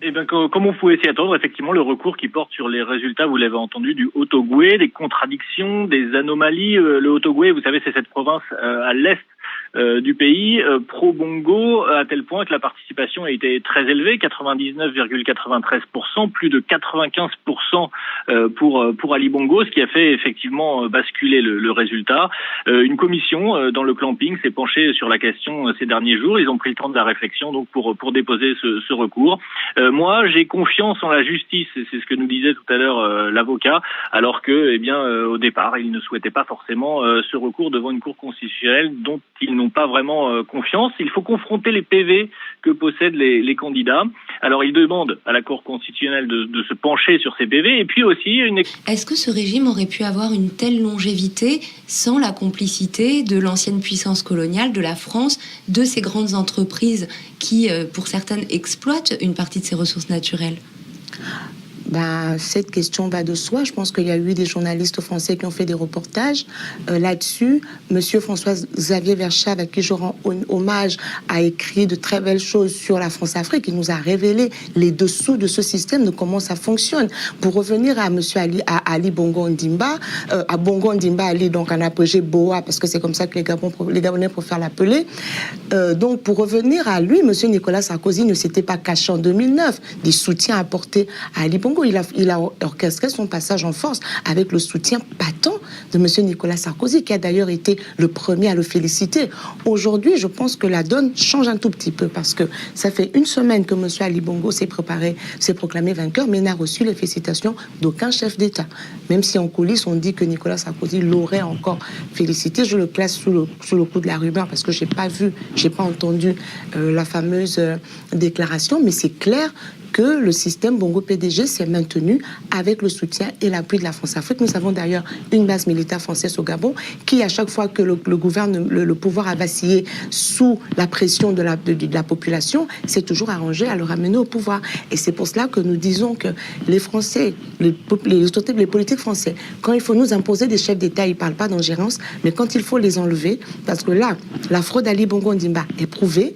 Speaker 7: Eh bien, comme on pouvait s'y attendre, effectivement, le recours qui porte sur les résultats, vous l'avez entendu, du Haut-Ogooué, des contradictions, des anomalies. Le Haut-Ogooué, vous savez, c'est cette province à l'est du pays, pro-Bongo, à tel point que la participation a été très élevée, 99,93%, plus de 95% pour Ali Bongo, ce qui a fait effectivement basculer le résultat. Une commission dans le clamping s'est penchée sur la question ces derniers jours. Ils ont pris le temps de la réflexion donc pour déposer ce recours. Moi, j'ai confiance en la justice, et c'est ce que nous disait tout à l'heure l'avocat, alors que, au départ, ils ne souhaitaient pas forcément ce recours devant une cour constitutionnelle dont ils n'ont pas vraiment confiance. Il faut confronter les PV que possèdent les candidats. Alors, ils demandent à la Cour constitutionnelle de se pencher sur ces PV, et puis aussi
Speaker 1: Est-ce que ce régime aurait pu avoir une telle longévité sans la complicité de l'ancienne puissance coloniale, de la France, de ces grandes entreprises qui, pour certaines, exploitent une partie de ses ressources naturelles ?
Speaker 2: Cette question va de soi. Je pense qu'il y a eu des journalistes français qui ont fait des reportages là-dessus. Monsieur François-Xavier Verschave, à qui je rends hommage, a écrit de très belles choses sur la France-Afrique. Il nous a révélé les dessous de ce système, de comment ça fonctionne. Pour revenir à monsieur Ali Bongo Ondimba, à Bongo Ondimba Ali, donc en apogée Boa, parce que c'est comme ça que les Gabonais préfèrent l'appeler. Donc pour revenir à lui, monsieur Nicolas Sarkozy ne s'était pas caché en 2009 des soutiens apportés à Ali Bongo. Il a orchestré son passage en force avec le soutien patent de M. Nicolas Sarkozy, qui a d'ailleurs été le premier à le féliciter. Aujourd'hui, je pense que la donne change un tout petit peu, parce que ça fait une semaine que M. Ali Bongo s'est proclamé vainqueur, mais n'a reçu les félicitations d'aucun chef d'État. Même si en coulisses, on dit que Nicolas Sarkozy l'aurait encore félicité. Je le classe sous le coup de la rumeur, parce que j'ai pas entendu la fameuse déclaration, mais c'est clair que le système Bongo PDG s'est maintenu avec le soutien et l'appui de la France-Afrique. Nous avons d'ailleurs une base militaire française au Gabon qui, à chaque fois que le pouvoir a vacillé sous la pression de la population, s'est toujours arrangé à le ramener au pouvoir. Et c'est pour cela que nous disons que les Français, les politiques français, quand il faut nous imposer des chefs d'État, ils ne parlent pas d'ingérence, mais quand il faut les enlever, parce que là, la fraude d'Ali Bongo Ondimba est prouvée,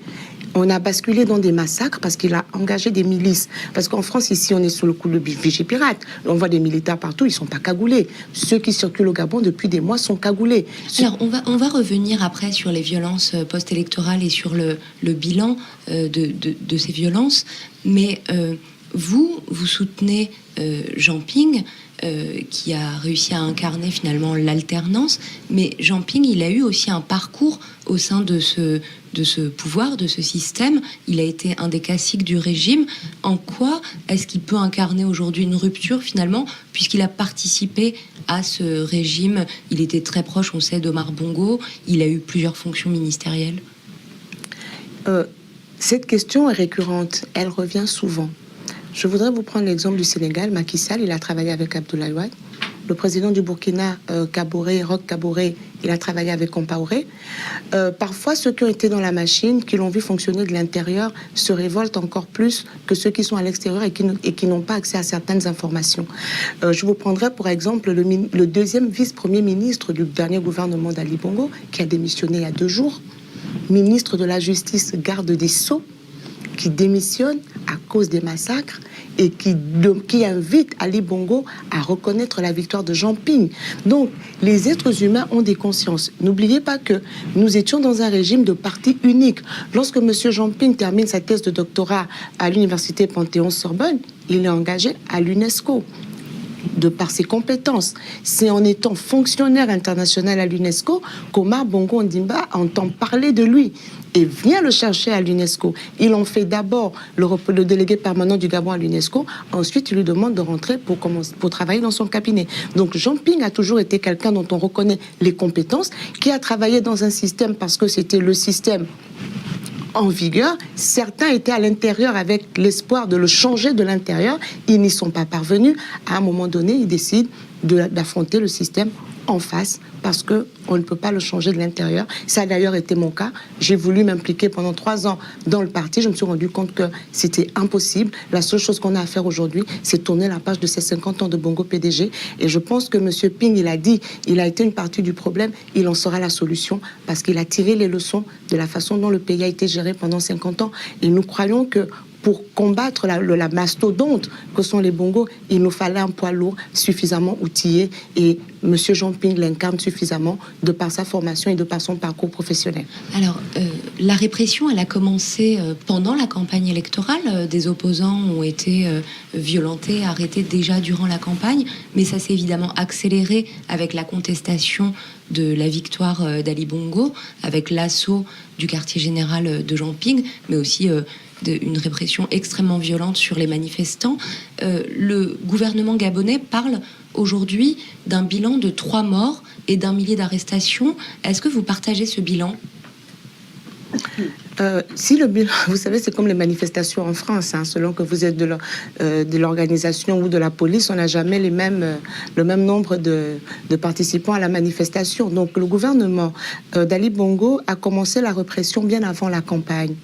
Speaker 2: On a basculé dans des massacres parce qu'il a engagé des milices. Parce qu'en France, ici, on est sous le coup de Vigipirate. On voit des militaires partout, ils ne sont pas cagoulés. Ceux qui circulent au Gabon depuis des mois sont cagoulés.
Speaker 1: Alors, on va revenir après sur les violences post-électorales et sur le bilan de ces violences. Mais vous soutenez Jean Ping, qui a réussi à incarner finalement l'alternance. Mais Jean Ping, il a eu aussi un parcours au sein de ce pouvoir, de ce système. Il a été un des caciques du régime. En quoi est-ce qu'il peut incarner aujourd'hui une rupture finalement, puisqu'il a participé à ce régime? Il était très proche, on sait, d'Omar Bongo. Il a eu plusieurs fonctions ministérielles.
Speaker 2: Cette question est récurrente. Elle revient souvent. Je voudrais vous prendre l'exemple du Sénégal. Macky Sall, il a travaillé avec Abdoulaye Wade. Le président du Burkina, Roch Kaboré, il a travaillé avec Compaoré. Parfois, ceux qui ont été dans la machine, qui l'ont vu fonctionner de l'intérieur, se révoltent encore plus que ceux qui sont à l'extérieur et qui n'ont pas accès à certaines informations. Je vous prendrai pour exemple le deuxième vice-premier ministre du dernier gouvernement d'Ali Bongo, qui a démissionné il y a 2 jours, ministre de la Justice, garde des Sceaux, qui démissionne à cause des massacres et qui invite Ali Bongo à reconnaître la victoire de Jean Ping. Donc, les êtres humains ont des consciences. N'oubliez pas que nous étions dans un régime de parti unique. Lorsque M. Jean Ping termine sa thèse de doctorat à l'université Panthéon-Sorbonne, il est engagé à l'UNESCO. De par ses compétences. C'est en étant fonctionnaire international à l'UNESCO qu'Omar Bongo Ondimba entend parler de lui et vient le chercher à l'UNESCO. Il en fait d'abord le délégué permanent du Gabon à l'UNESCO. Ensuite, il lui demande de rentrer pour travailler dans son cabinet. Donc, Jean Ping a toujours été quelqu'un dont on reconnaît les compétences, qui a travaillé dans un système parce que c'était le système en vigueur. Certains étaient à l'intérieur avec l'espoir de le changer de l'intérieur. Ils n'y sont pas parvenus. À un moment donné, ils décident d'affronter le système en face parce qu'on ne peut pas le changer de l'intérieur. Ça a d'ailleurs été mon cas. J'ai voulu m'impliquer pendant 3 ans dans le parti. Je me suis rendu compte que c'était impossible. La seule chose qu'on a à faire aujourd'hui, c'est tourner la page de ces 50 ans de Bongo PDG. Et je pense que M. Ping, il a dit, il a été une partie du problème, il en sera la solution parce qu'il a tiré les leçons de la façon dont le pays a été géré pendant 50 ans. Et nous croyons que pour combattre la mastodonte que sont les Bongos, il nous fallait un poids lourd suffisamment outillé et M. Jean Ping l'incarne suffisamment de par sa formation et de par son parcours professionnel.
Speaker 1: Alors, la répression, elle a commencé pendant la campagne électorale. Des opposants ont été violentés, arrêtés déjà durant la campagne, mais ça s'est évidemment accéléré avec la contestation de la victoire d'Ali Bongo, avec l'assaut du quartier général de Jean Ping, mais aussi une répression extrêmement violente sur les manifestants. Le gouvernement gabonais parle aujourd'hui d'un bilan de 3 morts et d'1 millier d'arrestations. Est-ce que vous partagez ce bilan ?
Speaker 2: Si le bilan, vous savez, c'est comme les manifestations en France, hein, selon que vous êtes de l'organisation ou de la police, on n'a jamais le même nombre de participants à la manifestation. Donc le gouvernement d'Ali Bongo a commencé la répression bien avant la campagne.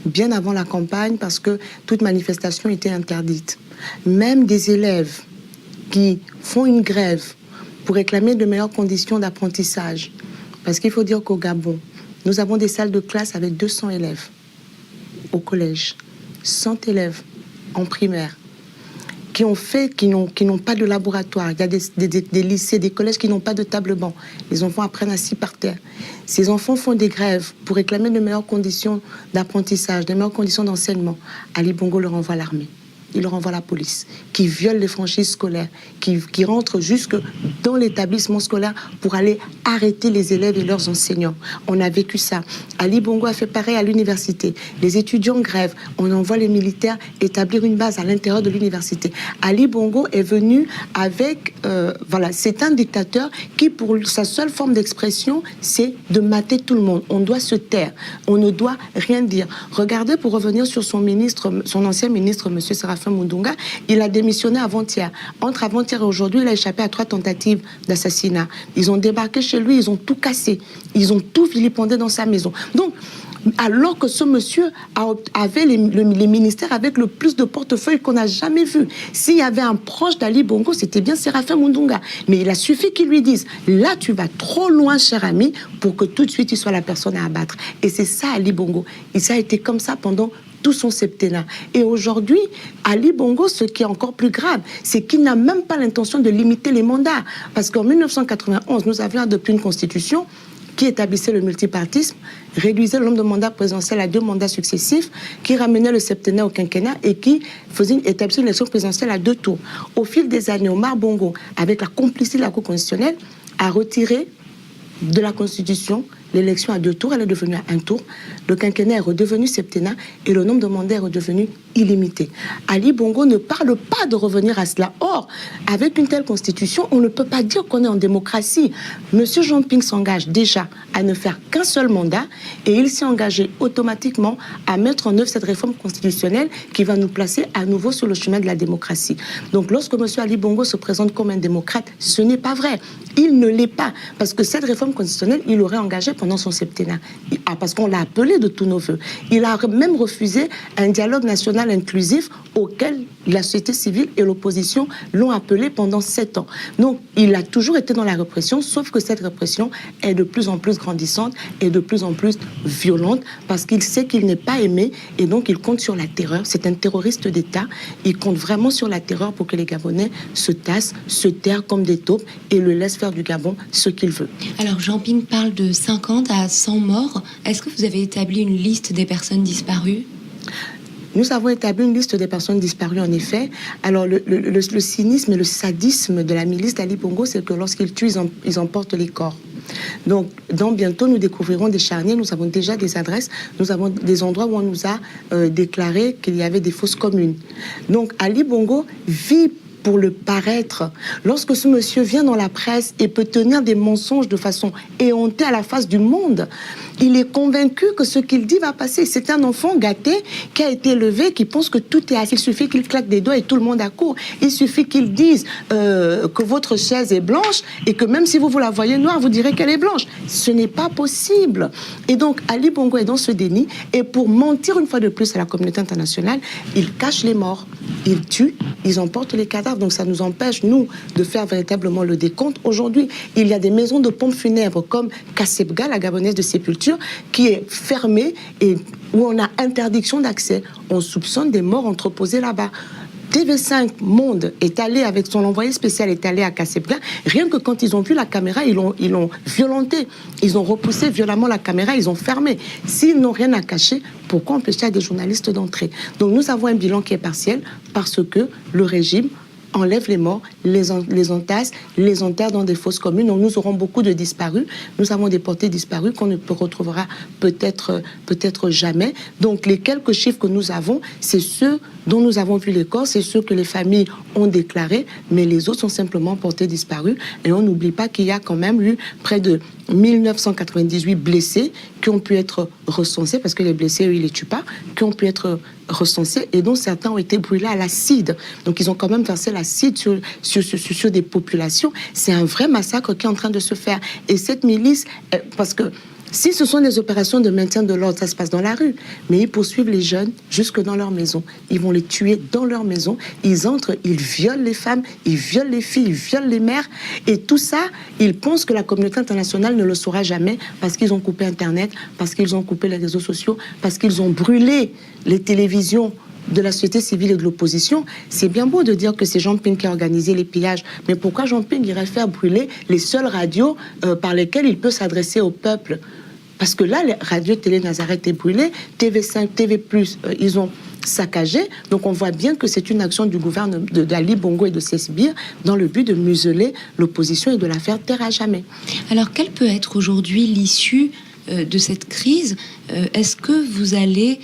Speaker 2: Bien avant la campagne, parce que toute manifestation était interdite. Même des élèves qui font une grève pour réclamer de meilleures conditions d'apprentissage. Parce qu'il faut dire qu'au Gabon, nous avons des salles de classe avec 200 élèves au collège, 100 élèves en primaire, qui n'ont pas de laboratoire. Il y a des lycées, des collèges qui n'ont pas de table-banc. Les enfants apprennent assis par terre. Ces enfants font des grèves pour réclamer de meilleures conditions d'apprentissage, de meilleures conditions d'enseignement. Ali Bongo leur envoie l'armée. Il leur envoie la police, qui viole les franchises scolaires, qui rentre jusque dans l'établissement scolaire pour aller arrêter les élèves et leurs enseignants. On a vécu ça. Ali Bongo a fait pareil à l'université. Les étudiants grèvent. On envoie les militaires établir une base à l'intérieur de l'université. Ali Bongo est venu avec... c'est un dictateur qui, pour sa seule forme d'expression, c'est de mater tout le monde. On doit se taire. On ne doit rien dire. Regardez, pour revenir sur son ancien ministre, M. Séraphin Mundunga, il a démissionné avant-hier. Entre avant-hier et aujourd'hui, il a échappé à 3 tentatives d'assassinat. Ils ont débarqué chez lui, ils ont tout cassé. Ils ont tout vilipendé dans sa maison. Donc, alors que ce monsieur avait les ministères avec le plus de portefeuilles qu'on n'a jamais vu. S'il y avait un proche d'Ali Bongo, c'était bien Séraphin Mundunga. Mais il a suffi qu'il lui dise, là tu vas trop loin, cher ami, pour que tout de suite il soit la personne à abattre. Et c'est ça Ali Bongo. Et ça a été comme ça pendant tout son septennat. Et aujourd'hui, Ali Bongo, ce qui est encore plus grave, c'est qu'il n'a même pas l'intention de limiter les mandats. Parce qu'en 1991, nous avions adopté une constitution qui établissait le multipartisme, réduisait le nombre de mandats présidentiels à 2 mandats successifs, qui ramenait le septennat au quinquennat et qui établissait une élection présidentielle à 2 tours. Au fil des années, Omar Bongo, avec la complicité de la Cour constitutionnelle, a retiré de la Constitution l'élection à 2 tours, elle est devenue à 1 tour. Le quinquennat est redevenu septennat et le nombre de mandats est redevenu illimité. Ali Bongo ne parle pas de revenir à cela. Or, avec une telle constitution, on ne peut pas dire qu'on est en démocratie. Monsieur Jean Ping s'engage déjà à ne faire qu'un seul mandat et il s'est engagé automatiquement à mettre en œuvre cette réforme constitutionnelle qui va nous placer à nouveau sur le chemin de la démocratie. Donc, lorsque monsieur Ali Bongo se présente comme un démocrate, ce n'est pas vrai. Il ne l'est pas. Parce que cette réforme constitutionnelle, il l'aurait engagée pendant son septennat. Parce qu'on l'a appelé de tous nos voeux. Il a même refusé un dialogue national inclusif auquel la société civile et l'opposition l'ont appelé pendant 7 ans. Donc, il a toujours été dans la répression, sauf que cette répression est de plus en plus grandissante et de plus en plus violente parce qu'il sait qu'il n'est pas aimé et donc il compte sur la terreur. C'est un terroriste d'État. Il compte vraiment sur la terreur pour que les Gabonais se tassent, se terrent comme des taupes et le laissent faire du Gabon ce qu'il veut.
Speaker 1: Alors, Jean Ping parle de 50 à 100 morts. Est-ce que vous avez établi une liste des personnes disparues ?
Speaker 2: Nous avons établi une liste des personnes disparues, en effet. Alors, le cynisme et le sadisme de la milice d'Ali Bongo, c'est que lorsqu'ils tuent, ils emportent les corps. Donc, bientôt, nous découvrirons des charniers. Nous avons déjà des adresses. Nous avons des endroits où on nous a déclaré qu'il y avait des fosses communes. Donc, Ali Bongo vit pour le paraître. Lorsque ce monsieur vient dans la presse et peut tenir des mensonges de façon éhontée à la face du monde, il est convaincu que ce qu'il dit va passer. C'est un enfant gâté qui a été élevé, qui pense que tout est assis. Il suffit qu'il claque des doigts et tout le monde accourt. Il suffit qu'il dise que votre chaise est blanche et que même si vous la voyez noire, vous direz qu'elle est blanche. Ce n'est pas possible. Et donc, Ali Bongo est dans ce déni. Et pour mentir une fois de plus à la communauté internationale, il cache les morts. Il tue, ils emportent les cadavres. Donc, ça nous empêche, nous, de faire véritablement le décompte. Aujourd'hui, il y a des maisons de pompes funèbres comme Kasebga, la gabonaise de sépulture, qui est fermée et où on a interdiction d'accès. On soupçonne des morts entreposées là-bas. TV5 Monde est allé avec son envoyé spécial, est allé à Kasebga. Rien que quand ils ont vu la caméra, ils l'ont violenté. Ils ont repoussé violemment la caméra, ils ont fermé. S'ils n'ont rien à cacher, pourquoi empêcher à des journalistes d'entrer? Donc nous avons un bilan qui est partiel parce que le régime enlève les morts, les entasse, les enterre dans des fosses communes. Donc nous aurons beaucoup de disparus. Nous avons des portés disparus qu'on ne retrouvera peut-être jamais. Donc les quelques chiffres que nous avons, c'est ceux dont nous avons vu les corps, c'est ceux que les familles ont déclarés, mais les autres sont simplement portés disparus. Et on n'oublie pas qu'il y a quand même eu près de 1998 blessés qui ont pu être recensés, parce que les blessés, eux, ils ne les tuent pas, qui ont pu être recensés et dont certains ont été brûlés à l'acide. Donc ils ont quand même versé l'acide sur des populations. C'est un vrai massacre qui est en train de se faire. Et cette milice, parce que si ce sont des opérations de maintien de l'ordre, ça se passe dans la rue. Mais ils poursuivent les jeunes jusque dans leur maison. Ils vont les tuer dans leur maison. Ils entrent, ils violent les femmes, ils violent les filles, ils violent les mères. Et tout ça, ils pensent que la communauté internationale ne le saura jamais parce qu'ils ont coupé Internet, parce qu'ils ont coupé les réseaux sociaux, parce qu'ils ont brûlé les télévisions de la société civile et de l'opposition. C'est bien beau de dire que c'est Jean Ping qui a organisé les pillages, mais pourquoi Jean Ping irait faire brûler les seules radios par lesquelles il peut s'adresser au peuple? Parce que là, les radios Télé Nazareth est brûlée, TV5, TV+, ils ont saccagé. Donc on voit bien que c'est une action du gouvernement d'Ali Bongo et de ses sbires dans le but de museler l'opposition et de la faire taire à jamais.
Speaker 1: Alors quelle peut être aujourd'hui l'issue de cette crise? Est-ce que vous allez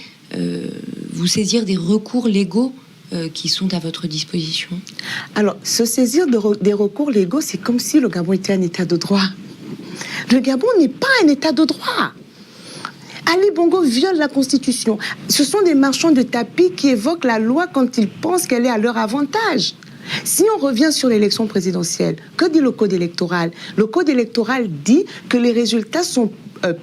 Speaker 1: vous saisir des recours légaux qui sont à votre disposition?
Speaker 2: Alors, se saisir des recours légaux, c'est comme si le Gabon était un état de droit. Le Gabon n'est pas un état de droit. Ali Bongo viole la Constitution. Ce sont des marchands de tapis qui évoquent la loi quand ils pensent qu'elle est à leur avantage. Si on revient sur l'élection présidentielle, que dit le Code électoral? Le Code électoral dit que les résultats sont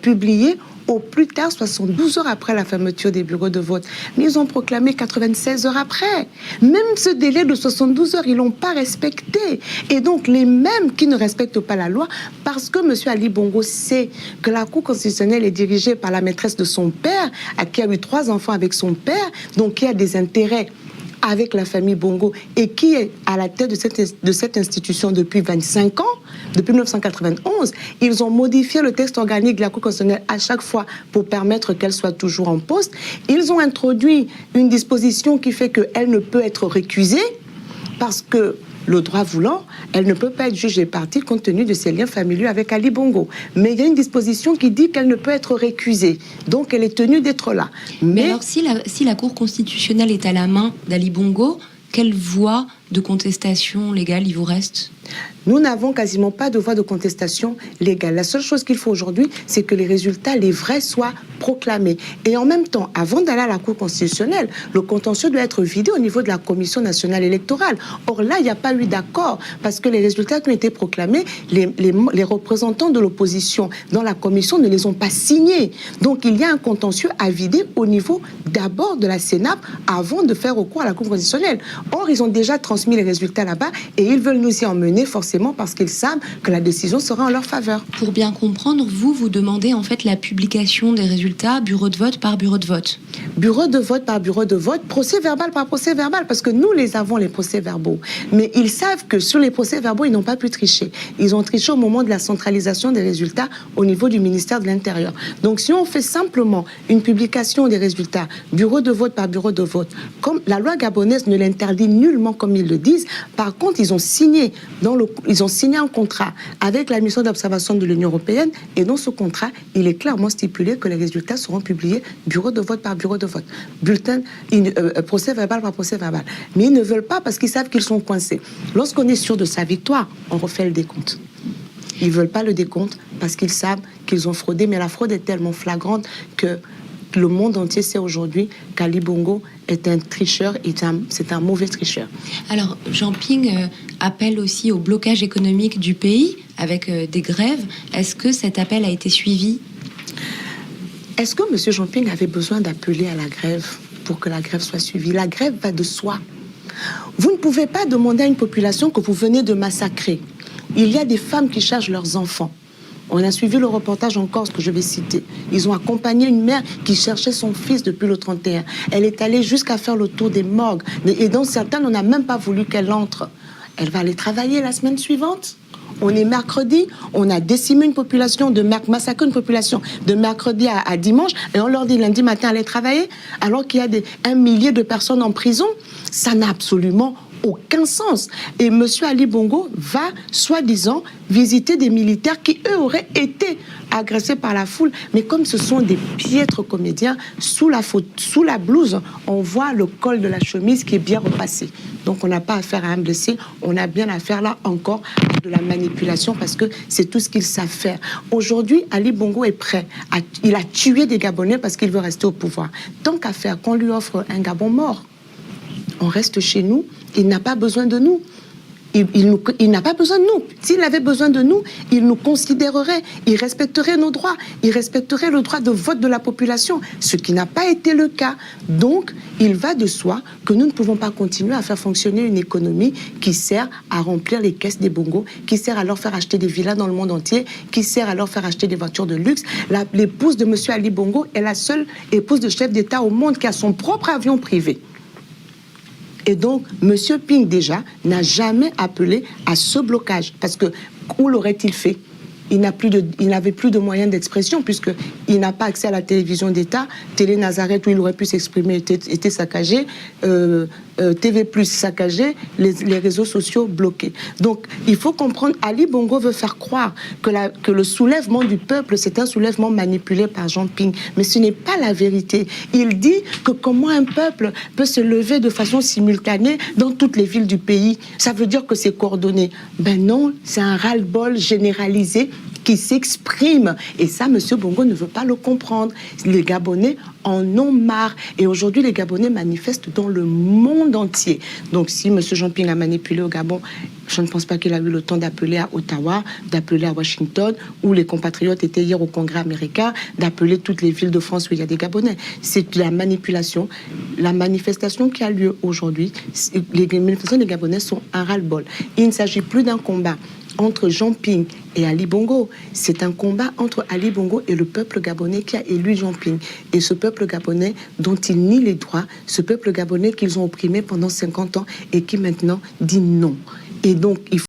Speaker 2: publiés au plus tard 72 heures après la fermeture des bureaux de vote. Mais ils ont proclamé 96 heures après. Même ce délai de 72 heures, ils ne l'ont pas respecté. Et donc, les mêmes qui ne respectent pas la loi, parce que M. Ali Bongo sait que la Cour constitutionnelle est dirigée par la maîtresse de son père, qui a eu 3 enfants avec son père, donc qui a des intérêts avec la famille Bongo et qui est à la tête de cette institution depuis 25 ans, depuis 1991, ils ont modifié le texte organique de la Cour constitutionnelle à chaque fois pour permettre qu'elle soit toujours en poste. Ils ont introduit une disposition qui fait qu'elle ne peut être récusée parce que le droit voulant, elle ne peut pas être jugée partie compte tenu de ses liens familiaux avec Ali Bongo. Mais il y a une disposition qui dit qu'elle ne peut être récusée. Donc, elle est tenue d'être là.
Speaker 1: Mais alors, si la Cour constitutionnelle est à la main d'Ali Bongo, quelle voie de contestation légale il vous reste ?
Speaker 2: Nous n'avons quasiment pas de voie de contestation légale. La seule chose qu'il faut aujourd'hui, c'est que les résultats, les vrais, soient proclamés. Et en même temps, avant d'aller à la Cour constitutionnelle, le contentieux doit être vidé au niveau de la Commission nationale électorale. Or là, il n'y a pas eu d'accord, parce que les résultats qui ont été proclamés, les représentants de l'opposition dans la Commission ne les ont pas signés. Donc il y a un contentieux à vider au niveau d'abord de la CENAP avant de faire recours à la Cour constitutionnelle. Or, ils ont déjà transmis les résultats là-bas et ils veulent nous y emmener forcément parce qu'ils savent que la décision sera en leur faveur.
Speaker 1: Pour bien comprendre, vous demandez en fait la publication des résultats bureau de vote par bureau de vote.
Speaker 2: Bureau de vote par bureau de vote, procès verbal par procès verbal, parce que nous les avons les procès verbaux. Mais ils savent que sur les procès verbaux, ils n'ont pas pu tricher. Ils ont triché au moment de la centralisation des résultats au niveau du ministère de l'Intérieur. Donc si on fait simplement une publication des résultats bureau de vote par bureau de vote, comme la loi gabonaise ne l'interdit nullement comme ils le disent, par contre ils ont signé un contrat avec la mission d'observation de l'Union européenne et dans ce contrat, il est clairement stipulé que les résultats seront publiés bureau de vote par bureau de vote, bulletin, procès verbal par procès verbal. Mais ils ne veulent pas parce qu'ils savent qu'ils sont coincés. Lorsqu'on est sûr de sa victoire, on refait le décompte. Ils ne veulent pas le décompte parce qu'ils savent qu'ils ont fraudé, mais la fraude est tellement flagrante que le monde entier sait aujourd'hui qu'Ali Bongo est un tricheur, c'est un mauvais tricheur.
Speaker 1: Alors, Jean Ping appelle aussi au blocage économique du pays avec des grèves. Est-ce que cet appel a été suivi ?
Speaker 2: Est-ce que M. Jean Ping avait besoin d'appeler à la grève pour que la grève soit suivie ? La grève va de soi. Vous ne pouvez pas demander à une population que vous venez de massacrer. Il y a des femmes qui chargent leurs enfants. On a suivi le reportage en Corse que je vais citer. Ils ont accompagné une mère qui cherchait son fils depuis le 31. Elle est allée jusqu'à faire le tour des morgues. Et dans certains, on n'a même pas voulu qu'elle entre. Elle va aller travailler la semaine suivante. On est mercredi, on a décimé une population, massacré une population de mercredi à dimanche, et on leur dit lundi matin aller travailler, alors qu'il y a 1 millier de personnes en prison. Ça n'a absolument aucun sens. Et M. Ali Bongo va, soi-disant, visiter des militaires qui, eux, auraient été agressés par la foule. Mais comme ce sont des piètres comédiens, sous la blouse, on voit le col de la chemise qui est bien repassé. Donc on n'a pas affaire à un blessé, on a bien affaire là encore à de la manipulation parce que c'est tout ce qu'ils savent faire. Aujourd'hui, Ali Bongo est prêt. Il a tué des Gabonais parce qu'il veut rester au pouvoir. Tant qu'à faire qu'on lui offre un Gabon mort, on reste chez nous, il n'a pas besoin de nous. Il n'a pas besoin de nous. S'il avait besoin de nous, il nous considérerait, il respecterait nos droits, il respecterait le droit de vote de la population, ce qui n'a pas été le cas. Donc, il va de soi que nous ne pouvons pas continuer à faire fonctionner une économie qui sert à remplir les caisses des bongos, qui sert à leur faire acheter des villas dans le monde entier, qui sert à leur faire acheter des voitures de luxe. L'épouse de M. Ali Bongo est la seule épouse de chef d'État au monde qui a son propre avion privé. Et donc, M. Ping, déjà, n'a jamais appelé à ce blocage. Parce que, où l'aurait-il fait ? Il n'avait plus de moyens d'expression, puisqu'il n'a pas accès à la télévision d'État. Télé Nazareth, où il aurait pu s'exprimer, était saccagé. TV+, saccagé. Les réseaux sociaux bloqués. Donc, il faut comprendre, Ali Bongo veut faire croire que le soulèvement du peuple, c'est un soulèvement manipulé par Jean Ping. Mais ce n'est pas la vérité. Il dit que comment un peuple peut se lever de façon simultanée dans toutes les villes du pays. Ça veut dire que c'est coordonné. Ben non, c'est un ras-le-bol généralisé qui s'expriment. Et ça, M. Bongo ne veut pas le comprendre. Les Gabonais en ont marre. Et aujourd'hui, les Gabonais manifestent dans le monde entier. Donc, si M. Jean-Ping a manipulé au Gabon, je ne pense pas qu'il a eu le temps d'appeler à Ottawa, d'appeler à Washington, où les compatriotes étaient hier au Congrès américain, d'appeler toutes les villes de France où il y a des Gabonais. C'est la manipulation. La manifestation qui a lieu aujourd'hui, les manifestations des Gabonais sont un ras-le-bol. Il ne s'agit plus d'un combat entre Jean-Ping et Ali Bongo. C'est un combat entre Ali Bongo et le peuple gabonais qui a élu Jean-Ping. Et ce peuple gabonais dont ils nient les droits, ce peuple gabonais qu'ils ont opprimé pendant 50 ans et qui maintenant dit non. Et donc, il faut